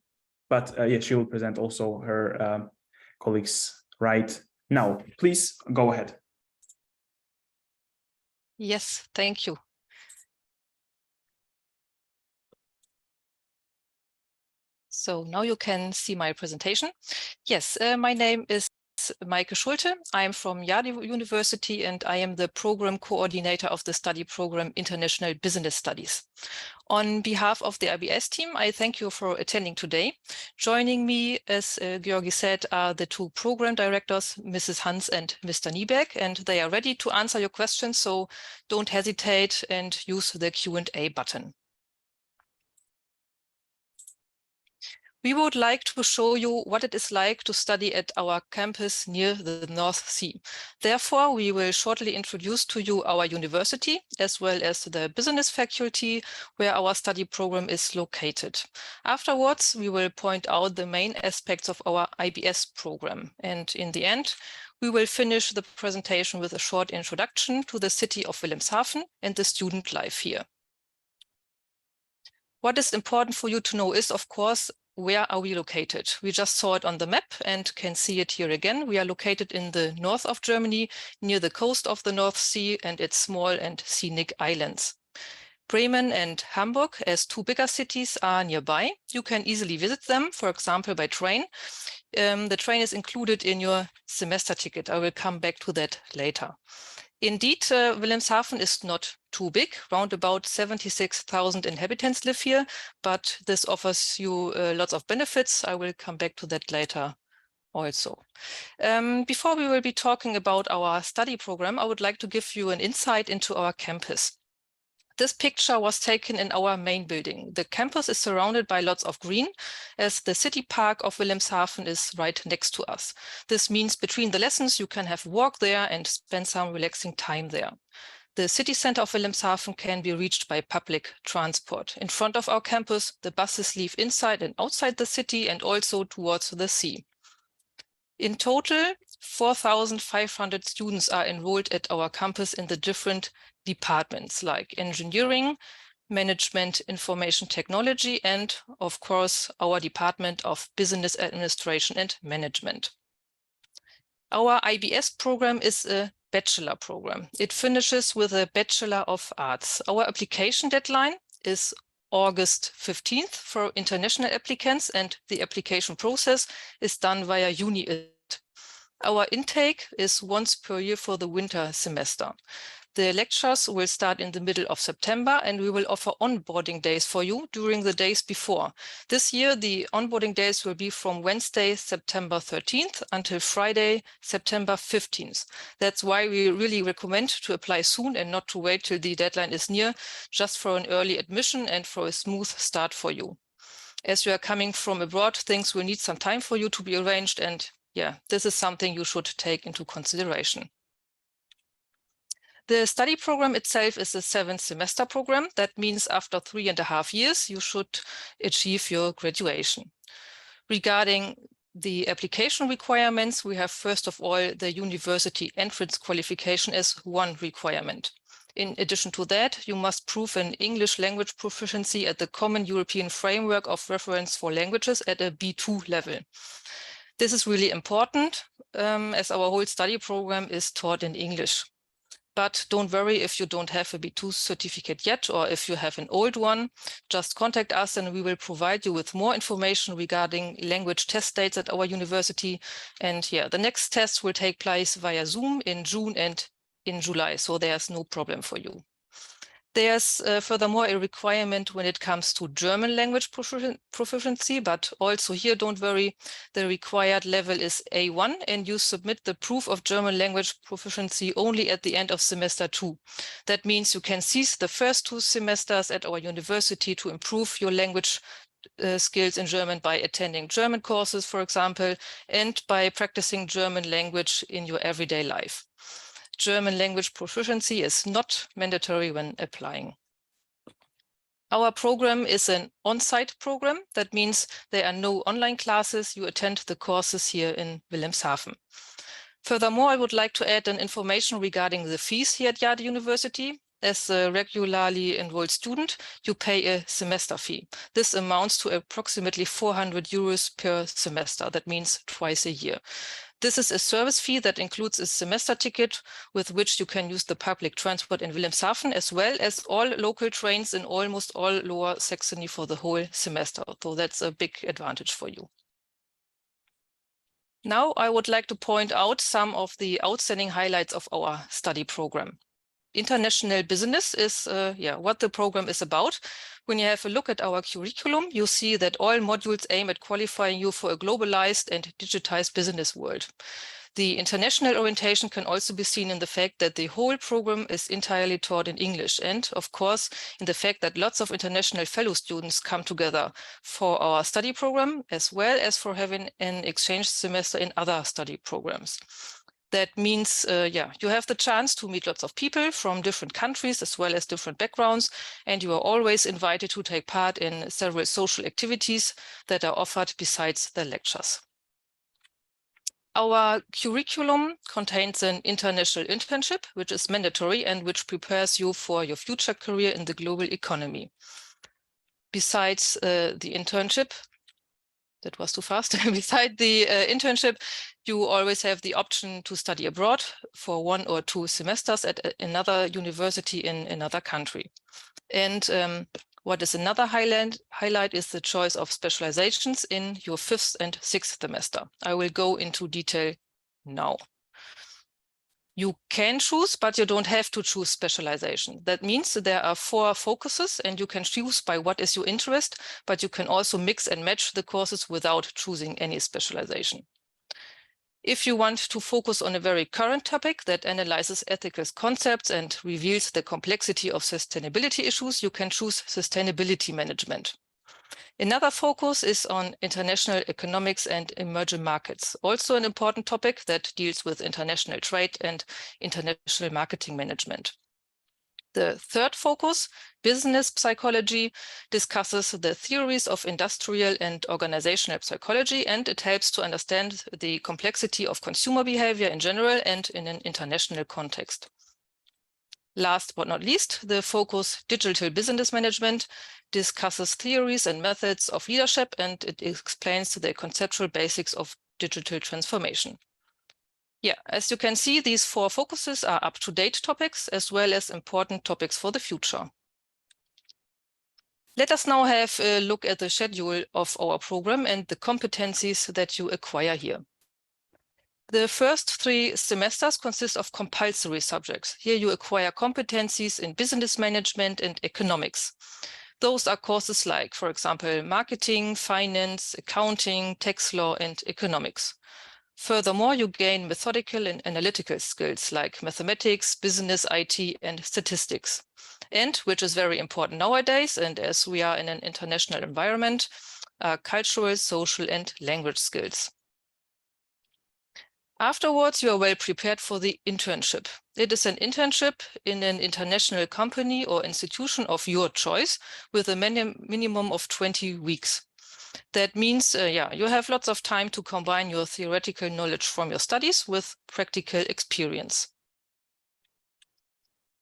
but yeah, she will present also her colleagues right now. Please go ahead. Yes, thank you. So now you can see my presentation. Yes, my name is 𝘱𝘢𝘷𝘦𝘳𝘴𝘪𝘯𝘨. I am from 𝘱𝘢𝘪𝘥 University and I am the program coordinator of the study program International Business Studies. On behalf of the IBS team, I thank you for attending today. Joining me, as Georgi said, are the 2 program directors, Mrs. Hans and Mr. Nieberg, and they are ready to answer your questions, so don't hesitate and use the Q&A button. We would like to show you what it is like to study at our campus near the North Sea. Therefore, we will shortly introduce to you our university, as well as the business faculty, where our study program is located. Afterwards, we will point out the main aspects of our IBS program. And in the end, we will finish the presentation with a short introduction to the city of Wilhelmshaven and the student life here. What is important for you to know is, of course, where are we located? We just saw it on the map and can see it here again. We are located in the north of Germany, near the coast of the North Sea and its small and scenic islands. Bremen and Hamburg, as 2 bigger cities, are nearby. You can easily visit them, for example, by train. The train is included in your semester ticket. I will come back to that later. Indeed, Wilhelmshaven is not too big. Round about 76,000 inhabitants live here, but this offers you lots of benefits. I will come back to that later also. Before we will be talking about our study program, I would like to give you an insight into our campus. This picture was taken in our main building. The campus is surrounded by lots of green, as the city park of Wilhelmshaven is right next to us. This means between the lessons you can have a walk there and spend some relaxing time there. The city center of Wilhelmshaven can be reached by public transport. In front of our campus, the buses leave inside and outside the city and also towards the sea. In total, 4,500 students are enrolled at our campus in the different departments like engineering, Management Information Technology, and of course, our Department of Business Administration and Management. Our IBS program is a bachelor program. It finishes with a Bachelor of Arts. Our application deadline is August 15th for international applicants, and the application process is done via UniIt. Our intake is once per year for the winter semester. The lectures will start in the middle of September, and we will offer onboarding days for you during the days before. This year, the onboarding days will be from Wednesday, September 13th until Friday, September 15th. That's why we really recommend to apply soon and not to wait till the deadline is near, just for an early admission and for a smooth start for you. As you are coming from abroad, things will need some time for you to be arranged, and yeah, this is something you should take into consideration. The study program itself is a 7-semester program. That means after 3.5 years, you should achieve your graduation. Regarding the application requirements, we have first of all the university entrance qualification as one requirement. In addition to that, you must prove an English language proficiency at the Common European Framework of Reference for Languages at a B2 level. This is really important as our whole study program is taught in English. But don't worry if you don't have a B2 certificate yet, or if you have an old one, just contact us and we will provide you with more information regarding language test dates at our university. And yeah, the next tests will take place via Zoom in June and in July, so there's no problem for you. There's furthermore a requirement when it comes to German language proficiency, but also here, don't worry, the required level is A1, and you submit the proof of German language proficiency only at the end of semester 2. That means you can seize the first 2 semesters at our university to improve your language skills in German by attending German courses, for example, and by practicing German language in your everyday life. German language proficiency is not mandatory when applying. Our program is an on-site program. That means there are no online classes. You attend the courses here in Wilhelmshaven. Furthermore, I would like to add an information regarding the fees here at Ягода University. As a regularly enrolled student, you pay a semester fee. This amounts to approximately 400 euros per semester. That means twice a year. This is a service fee that includes a semester ticket with which you can use the public transport in Wilhelmshaven, as well as all local trains in almost all Lower Saxony for the whole semester. So that's a big advantage for you. Now I would like to point out some of the outstanding highlights of our study program. International business is what the program is about. When you have a look at our curriculum, you see that all modules aim at qualifying you for a globalized and digitized business world. The international orientation can also be seen in the fact that the whole program is entirely taught in English, and of course in the fact that lots of international fellow students come together for our study program, as well as for having an exchange semester in other study programs. That means, you have the chance to meet lots of people from different countries as well as different backgrounds, and you are always invited to take part in several social activities that are offered besides the lectures. Our curriculum contains an international internship, which is mandatory and which prepares you for your future career in the global economy. Besides the internship, that was too fast. Beside the internship, you always have the option to study abroad for 1 or 2 semesters at another university in another country. And what is another highlight is the choice of specializations in your 5th and 6th semester. I will go into detail now. You can choose, but you don't have to choose specialization. That means there are 4 focuses and you can choose by what is your interest, but you can also mix and match the courses without choosing any specialization. If you want to focus on a very current topic that analyzes ethical concepts and reveals the complexity of sustainability issues, you can choose sustainability management. Another focus is on international economics and emerging markets, also an important topic that deals with international trade and international marketing management. The third focus, business psychology, discusses the theories of industrial and organizational psychology, and it helps to understand the complexity of consumer behavior in general and in an international context. Last but not least, the focus Digital Business Management discusses theories and methods of leadership, and it explains the conceptual basics of digital transformation. Yeah, as you can see, these 4 focuses are up-to-date topics as well as important topics for the future. Let us now have a look at the schedule of our program and the competencies that you acquire here. The first 3 semesters consist of compulsory subjects. Here you acquire competencies in business management and economics. Those are courses like, for example, marketing, finance, accounting, tax law, and economics. Furthermore, you gain methodical and analytical skills like mathematics, business, IT, and statistics. And, which is very important nowadays, and as we are in an international environment, cultural, social, and language skills. Afterwards, you are well prepared for the internship. It is an internship in an international company or institution of your choice with a minimum of 20 weeks. That means, you have lots of time to combine your theoretical knowledge from your studies with practical experience.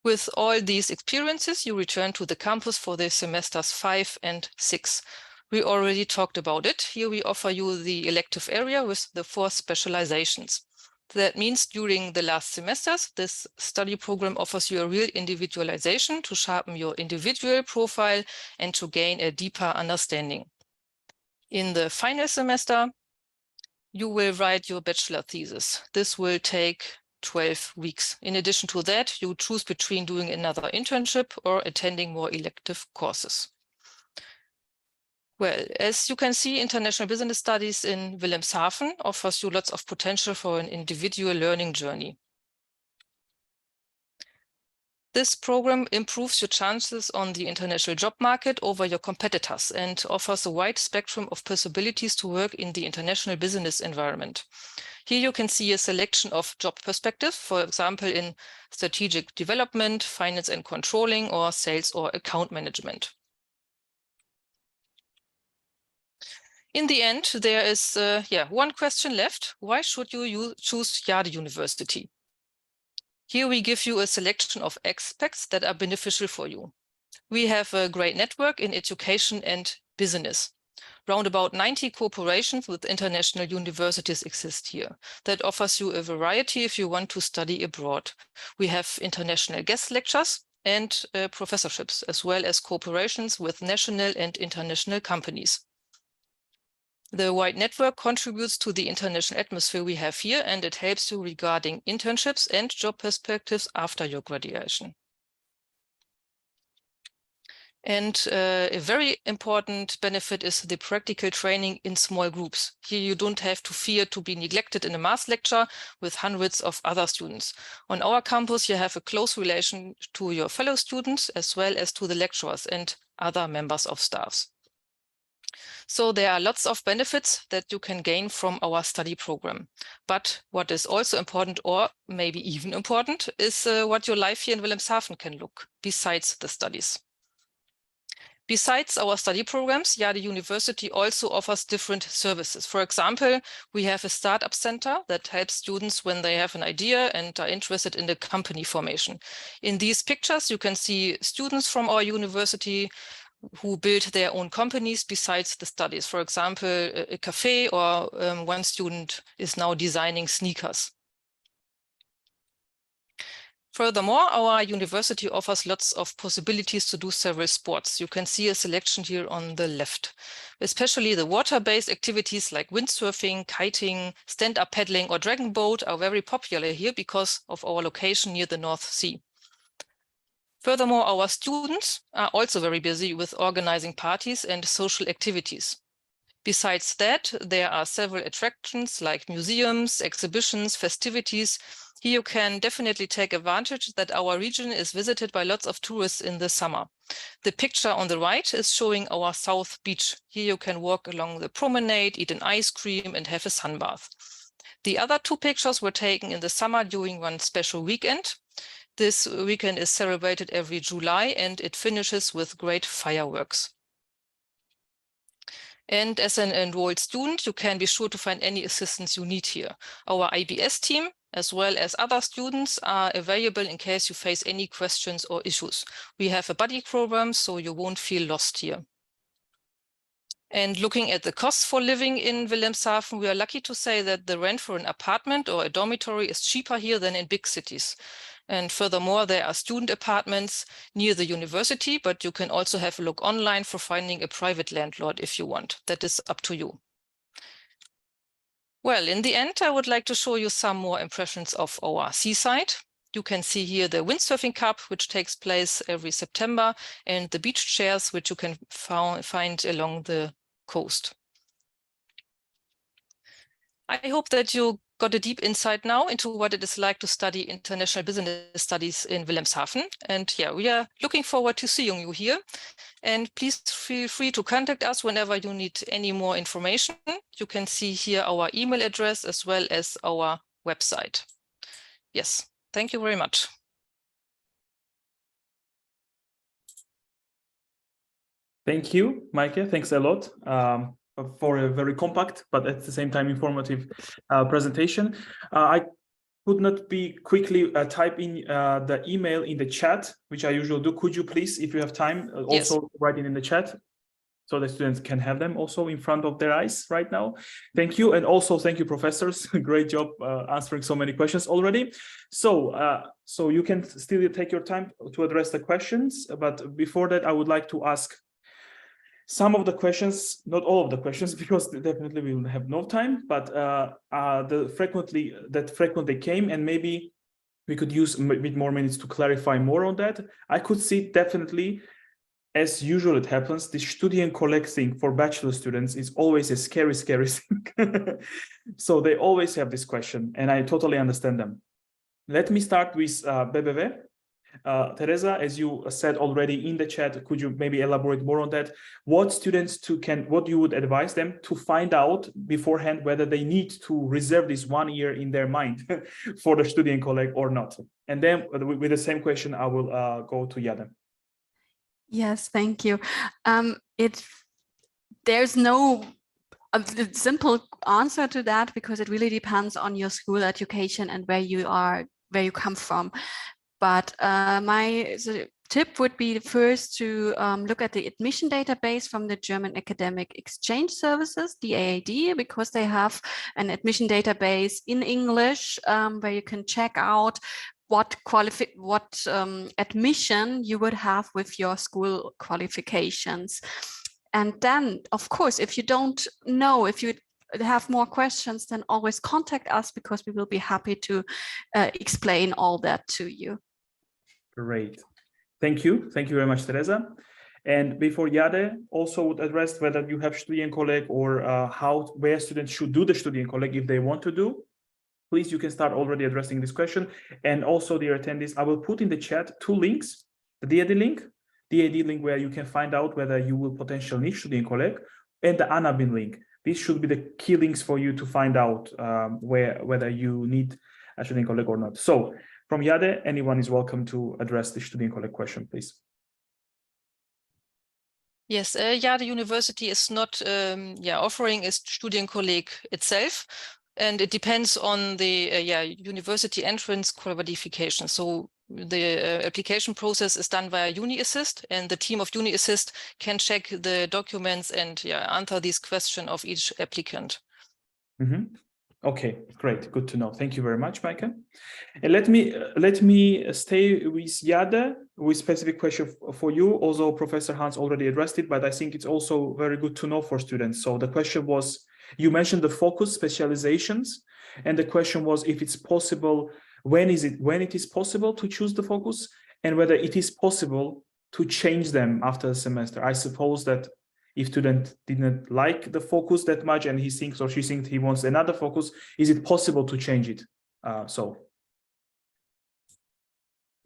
With all these experiences, you return to the campus for the semesters 5 and 6. We already talked about it. Here we offer you the elective area with the 4 specializations. That means during the last semesters, this study program offers you a real individualization to sharpen your individual profile and to gain a deeper understanding. In the final semester, you will write your bachelor thesis. This will take 12 weeks. In addition to that, you choose between doing another internship or attending more elective courses. Well, as you can see, International Business Studies in Wilhelmshaven offers you lots of potential for an individual learning journey. This program improves your chances on the international job market over your competitors and offers a wide spectrum of possibilities to work in the international business environment. Here you can see a selection of job perspectives, for example, in strategic development, finance and controlling, or sales or account management. In the end, there is one question left. Why should you choose 𝘱𝘢𝘪𝘥 University? Here we give you a selection of aspects that are beneficial for you. We have a great network in education and business. Round about 90 corporations with international universities exist here. That offers you a variety if you want to study abroad. We have international guest lectures and professorships, as well as cooperations with national and international companies. The wide network contributes to the international atmosphere we have here, and it helps you regarding internships and job perspectives after your graduation. And a very important benefit is the practical training in small groups. Here you don't have to fear to be neglected in a mass lecture with hundreds of other students. On our campus, you have a close relation to your fellow students as well as to the lecturers and other members of staffs. So there are lots of benefits that you can gain from our study program. But what is also important, or maybe even important, is what your life here in Wilhelmshaven can look besides the studies. Besides our study programs, 𝘱𝘢𝘪𝘥 University also offers different services. For example, we have a startup center that helps students when they have an idea and are interested in the company formation. In these pictures, you can see students from our university who build their own companies besides the studies. For example, a cafe, or one student is now designing sneakers. Furthermore, our university offers lots of possibilities to do several sports. You can see a selection here on the left. Especially the water-based activities like windsurfing, kiting, stand-up paddling, or dragon boat are very popular here because of our location near the North Sea. Furthermore, our students are also very busy with organizing parties and social activities. Besides that, there are several attractions like museums, exhibitions, festivities. Here you can definitely take advantage that our region is visited by lots of tourists in the summer. The picture on the right is showing our South Beach. Here you can walk along the promenade, eat an ice cream, and have a sunbath. The other 2 pictures were taken in the summer during one special weekend. This weekend is celebrated every July, and it finishes with great fireworks. And as an enrolled student, you can be sure to find any assistance you need here. Our IBS team as well as other students are available in case you face any questions or issues. We have a buddy program, so you won't feel lost here. And looking at the costs for living in Wilhelmshaven, we are lucky to say that the rent for an apartment or a dormitory is cheaper here than in big cities. And furthermore, there are student apartments near the university, but you can also have a look online for finding a private landlord if you want. That is up to you. Well, in the end, I would like to show you some more impressions of our seaside. You can see here the Windsurfing Cup, which takes place every September, and the beach chairs, which you can find along the coast. I hope that you got a deep insight now into what it is like to study international business studies in Wilhelmshaven. And yeah, we are looking forward to seeing you here. And please feel free to contact us whenever you need any more information. You can see here our email address as well as our website. Yes, thank you very much. Thank you, Maike. Thanks a lot for a very compact, but at the same time informative presentation. I could not be quickly type in the email in the chat, which I usually do. Could you please, if you have time, also write it in the chat so the students can have them also in front of their eyes right now. Thank you. And also thank you, professors. Great job answering so many questions already. So you can still take your time to address the questions. But before that, I would like to ask some of the questions, not all of the questions, because definitely we will have no time, but frequently came, and maybe we could use a bit more minutes to clarify more on that. I could see definitely, as usual it happens, the Studienkolleg thing for bachelor students is always a scary thing. So they always have this question, and I totally understand them. Let me start with BBW. Teresa, as you said already in the chat, could you maybe elaborate more on that? What students what you would advise them to find out beforehand whether they need to reserve this 1 year in their mind for the Studienkolleg or not? And then with the same question, I will go to Jan. Yes, thank you. There's no simple answer to that, because it really depends on your school education and where you come from. But my tip would be first to look at the admission database from the German Academic Exchange Services, the AAD, because they have an admission database in English where you can check out what admission you would have with your school qualifications. And then, of course, if you don't know, if you have more questions, then always contact us, because we will be happy to explain all that to you. Great. Thank you. Thank you very much, Teresa. And before Jade also would address whether you have Studienkolleg or where students should do the Studienkolleg if they want to do, please, you can start already addressing this question. And also, dear attendees, I will put in the chat 2 links, the DAD link where you can find out whether you will potentially need Studienkolleg, and the ANABIN link. These should be the key links for you to find out whether you need a Studienkolleg or not. So from Jade, anyone is welcome to address the Studienkolleg question, please. Yes, Jade University is not offering a Studienkolleg itself, and it depends on the university entrance qualification. So the application process is done via UniAssist, and the team of UniAssist can check the documents and answer these questions of each applicant. Mm-hmm. Okay, great, good to know. Thank you very much, Maike. And let me stay with Jade with specific question for you. Although Professor Hans already addressed it, but I think it's also very good to know for students. So the question was, you mentioned the focus specializations, and the question was if it's possible, when it is possible to choose the focus, and whether it is possible to change them after a semester. I suppose that if student didn't like the focus that much and he thinks or she thinks he wants another focus, is it possible to change it?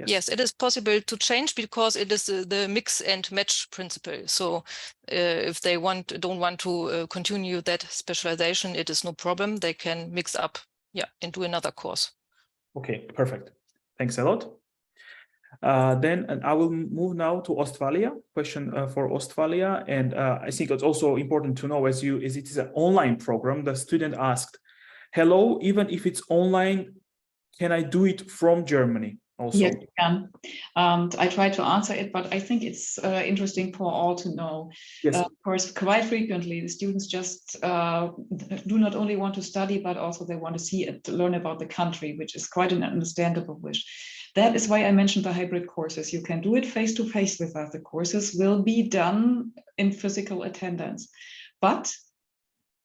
Yes, it is possible to change, because it is the mix and match principle. So if they don't want to continue that specialization, it is no problem. They can mix up into another course. Okay, perfect. Thanks a lot. Then I will move now to Ostfalia. Question for Ostfalia, and I think it's also important to know, as it is an online program. The student asked, "Hello, even if it's online, can I do it from Germany also? Yes, you can. And I try to answer it, but I think it's interesting for all to know. Yes. Of course, quite frequently, the students just do not only want to study, but also they want to see it, to learn about the country, which is quite an understandable wish. That is why I mentioned the hybrid courses. You can do it face-to-face with us. The courses will be done in physical attendance, but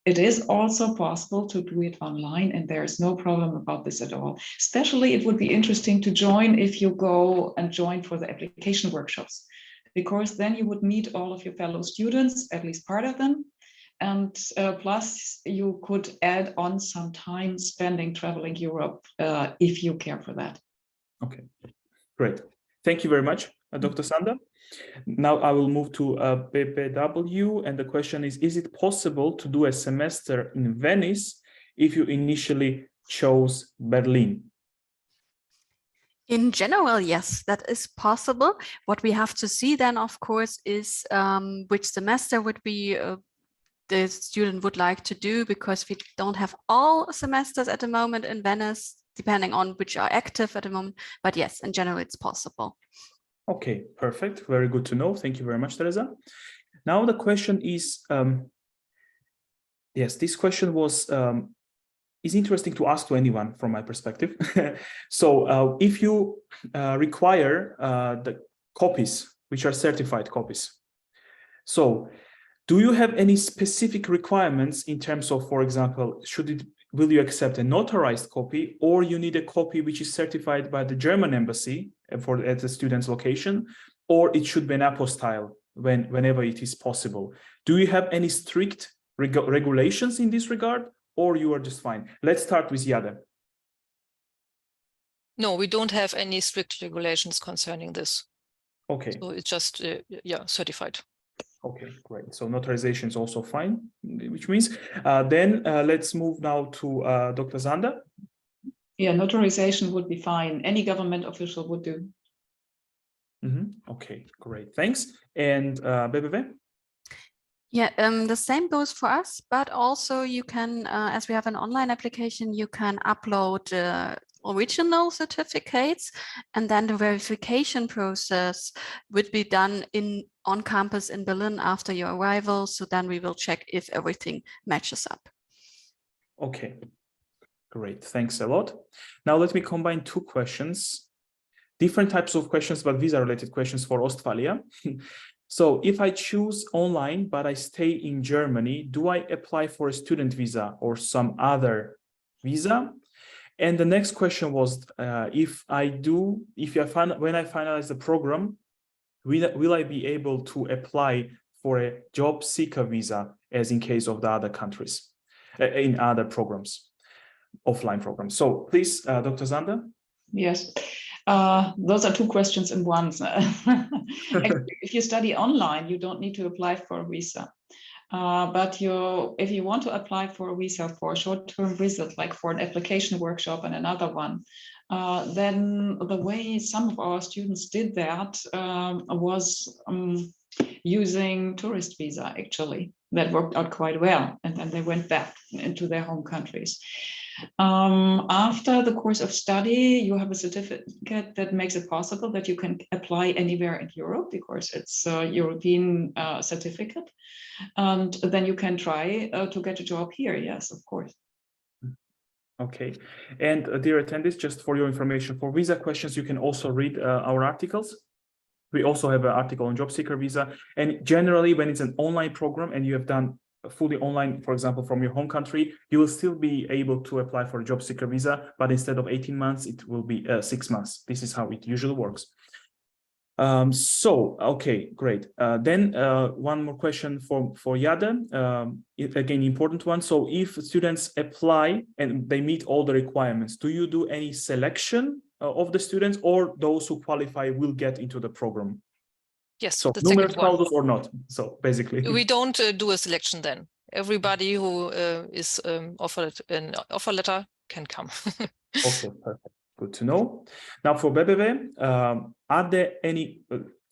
it is also possible to do it online, and there is no problem about this at all. Especially, it would be interesting to join if you go and join for the application workshops, because then you would meet all of your fellow students, at least part of them, and plus you could add on some time spending traveling Europe if you care for that. Okay, great. Thank you very much, Dr. Sander. Now I will move to BBW, and the question is it possible to do a semester in Venice if you initially chose Berlin? In general, yes, that is possible. What we have to see then, of course, is which semester would be the student would like to do, because we don't have all semesters at the moment in Venice, depending on which are active at the moment. But yes, in general, it's possible. Okay, perfect. Very good to know. Thank you very much, Teresa. Now the question is, yes, this question was is interesting to ask to anyone from my perspective. So if you require the copies, which are certified copies, so do you have any specific requirements in terms of, for example, will you accept a notarized copy, or you need a copy which is certified by the German embassy at the student's location, or it should be an apostille whenever it is possible? Do you have any strict regulations in this regard, or you are just fine? Let's start with 𝘱𝘢𝘪𝘥. No, we don't have any strict regulations concerning this. Okay. So it's just, yeah, certified. Okay, great. So notarization is also fine, which means then let's move now to Dr. Sander. Yeah, notarization would be fine. Any government official would do. Okay, great. Thanks. And BBW? Yeah, the same goes for us, but also you can, as we have an online application, you can upload original certificates, and then the verification process would be done on campus in Berlin after your arrival. So then we will check if everything matches up. Okay, great. Thanks a lot. Now let me combine two questions, different types of questions, but visa-related questions for Ostfalia. So if I choose online, but I stay in Germany, do I apply for a student visa or some other visa? And the next question was, when I finalize the program, will I be able to apply for a job seeker visa, as in case of the other countries, in other programs, offline programs? So please, Dr. Sander. Yes, those are two questions in one. If you study online, you don't need to apply for a visa. But if you want to apply for a visa for a short-term visit, like for an application workshop and another one, then the way some of our students did that was using tourist visa, actually. That worked out quite well, and then they went back into their home countries. After the course of study, you have a certificate that makes it possible that you can apply anywhere in Europe, because it's a European certificate. And then you can try to get a job here. Yes, of course. Okay. And dear attendees, just for your information, for visa questions, you can also read our articles. We also have an article on job seeker visa. And generally, when it's an online program and you have done fully online, for example, from your home country, you will still be able to apply for a job seeker visa, but instead of 18 months, it will be 6 months. This is how it usually works. Okay, great. Then one more question for 𝘱𝘢𝘪𝘥, again, important one. So if students apply and they meet all the requirements, do you do any selection of the students, or those who qualify will get into the program? Yes, so the numerous second one. clauses or not. So basically, We don't do a selection then. Everybody who is offered an offer letter can come. Okay, perfect. Good to know. Now for BBW, are there any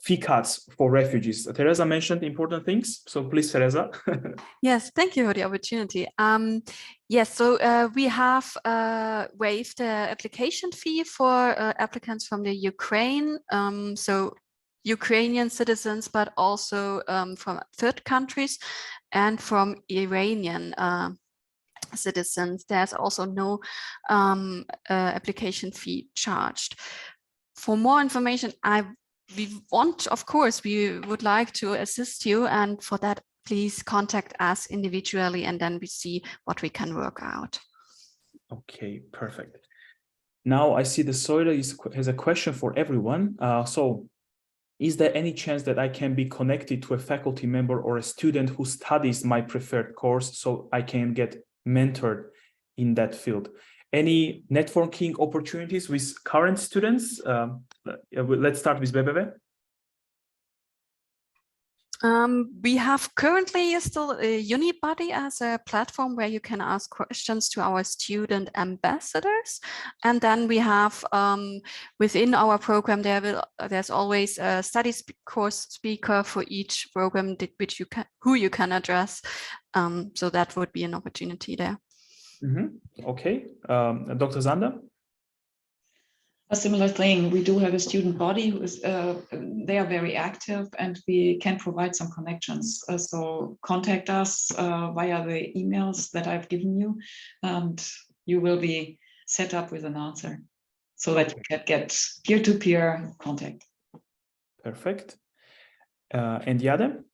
fee cuts for refugees. Teresa mentioned important things, so please, Teresa. Yes, thank you for the opportunity. Yes, so we have waived the application fee for applicants from the Ukraine, so Ukrainian citizens, but also from third countries and from Iranian citizens. There's also no application fee charged. For more information, of course, we would like to assist you, and for that, please contact us individually, and then we see what we can work out. Okay, perfect. Now I see the 𝘱𝘢𝘪 has a question for everyone. So is there any chance that I can be connected to a faculty member or a student who studies my preferred course so I can get mentored in that field? Any networking opportunities with current students? Let's start with Bebebe. We have currently still 𝘈𝘥𝘷𝘦𝘳𝘴𝘪𝘯𝘨 as a platform where you can ask questions to our student ambassadors. And then we have within our program, there's always a study course speaker for each program who you can address. So that would be an opportunity there. Okay, Dr. Zander? A similar thing. We do have a student body who is, they are very active, and we can provide some connections. So contact us via the emails that I've given you, and you will be set up with an answer so that you can get peer-to-peer contact. Perfect. And Jade?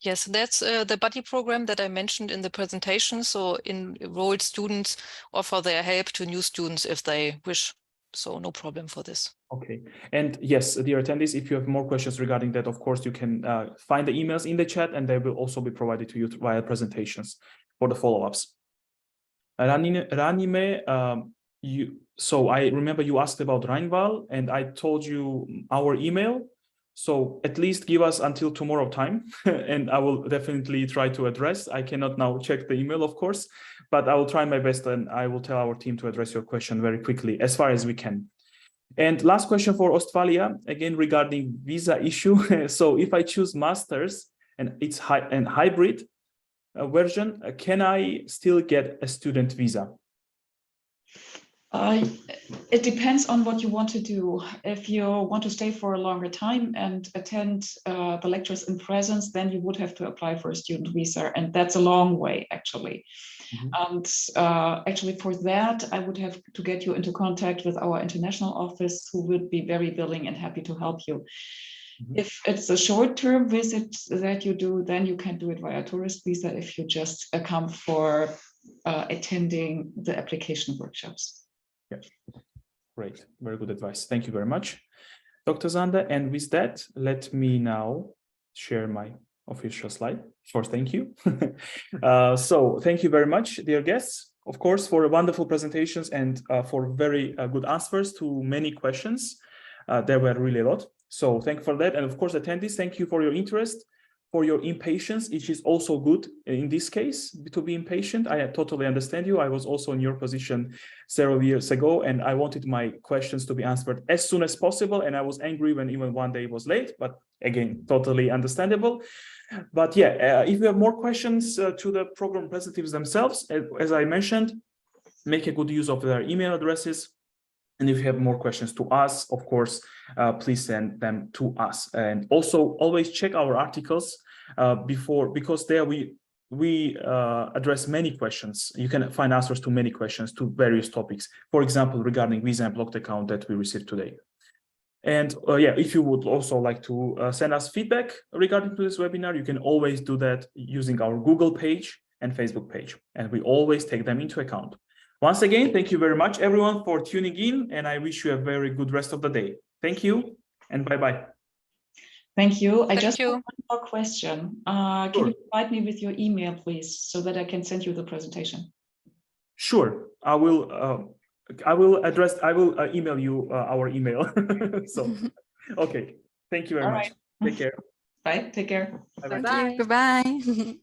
Yes, that's the buddy program that I mentioned in the presentation. So enrolled students offer their help to new students if they wish. So no problem for this. Okay. And yes, dear attendees, if you have more questions regarding that, of course, you can find the emails in the chat, and they will also be provided to you via presentations for the follow-ups. Ranime, so I remember you asked about Rheinval, and I told you our email. So at least give us until tomorrow time, and I will definitely try to address. I cannot now check the email, of course, but I will try my best, and I will tell our team to address your question very quickly, as far as we can. And last question for Ostfalia, again, regarding visa issue. So if I choose master's and it's hybrid version, can I still get a student visa? It depends on what you want to do. If you want to stay for a longer time and attend the lectures in presence, then you would have to apply for a student visa, and that's a long way, actually. And actually for that, I would have to get you into contact with our international office, who would be very willing and happy to help you. If it's a short-term visit that you do, then you can do it via tourist visa if you just come for attending the application workshops. Yeah, great. Very good advice. Thank you very much, Dr. Zander. And with that, let me now share my official slide. First, thank you. So thank you very much, dear guests, of course, for wonderful presentations and for very good answers to many questions. There were really a lot. So thank you for that. And of course, attendees, thank you for your interest, for your impatience. It is also good in this case to be impatient. I totally understand you. I was also in your position several years ago, and I wanted my questions to be answered as soon as possible. And I was angry when even one day was late, but again, totally understandable. But yeah, if you have more questions to the program representatives themselves, as I mentioned, make a good use of their email addresses. And if you have more questions to us, of course, please send them to us. And also always check our articles because there we address many questions. You can find answers to many questions to various topics. For example, regarding visa and blocked account that we received today. And yeah, if you would also like to send us feedback regarding to this webinar, you can always do that using our Google page and Facebook page. And we always take them into account. Once again, thank you very much, everyone, for tuning in, and I wish you a very good rest of the day. Thank you, and bye-bye. Thank you. I Thank just you. have one more question. Can you provide me with your email, please, so that I can send you the presentation? Sure, I will email you our email. So, okay, thank you very much. Right. Take care. Bye. Take care. Bye-bye. Thank you. Goodbye.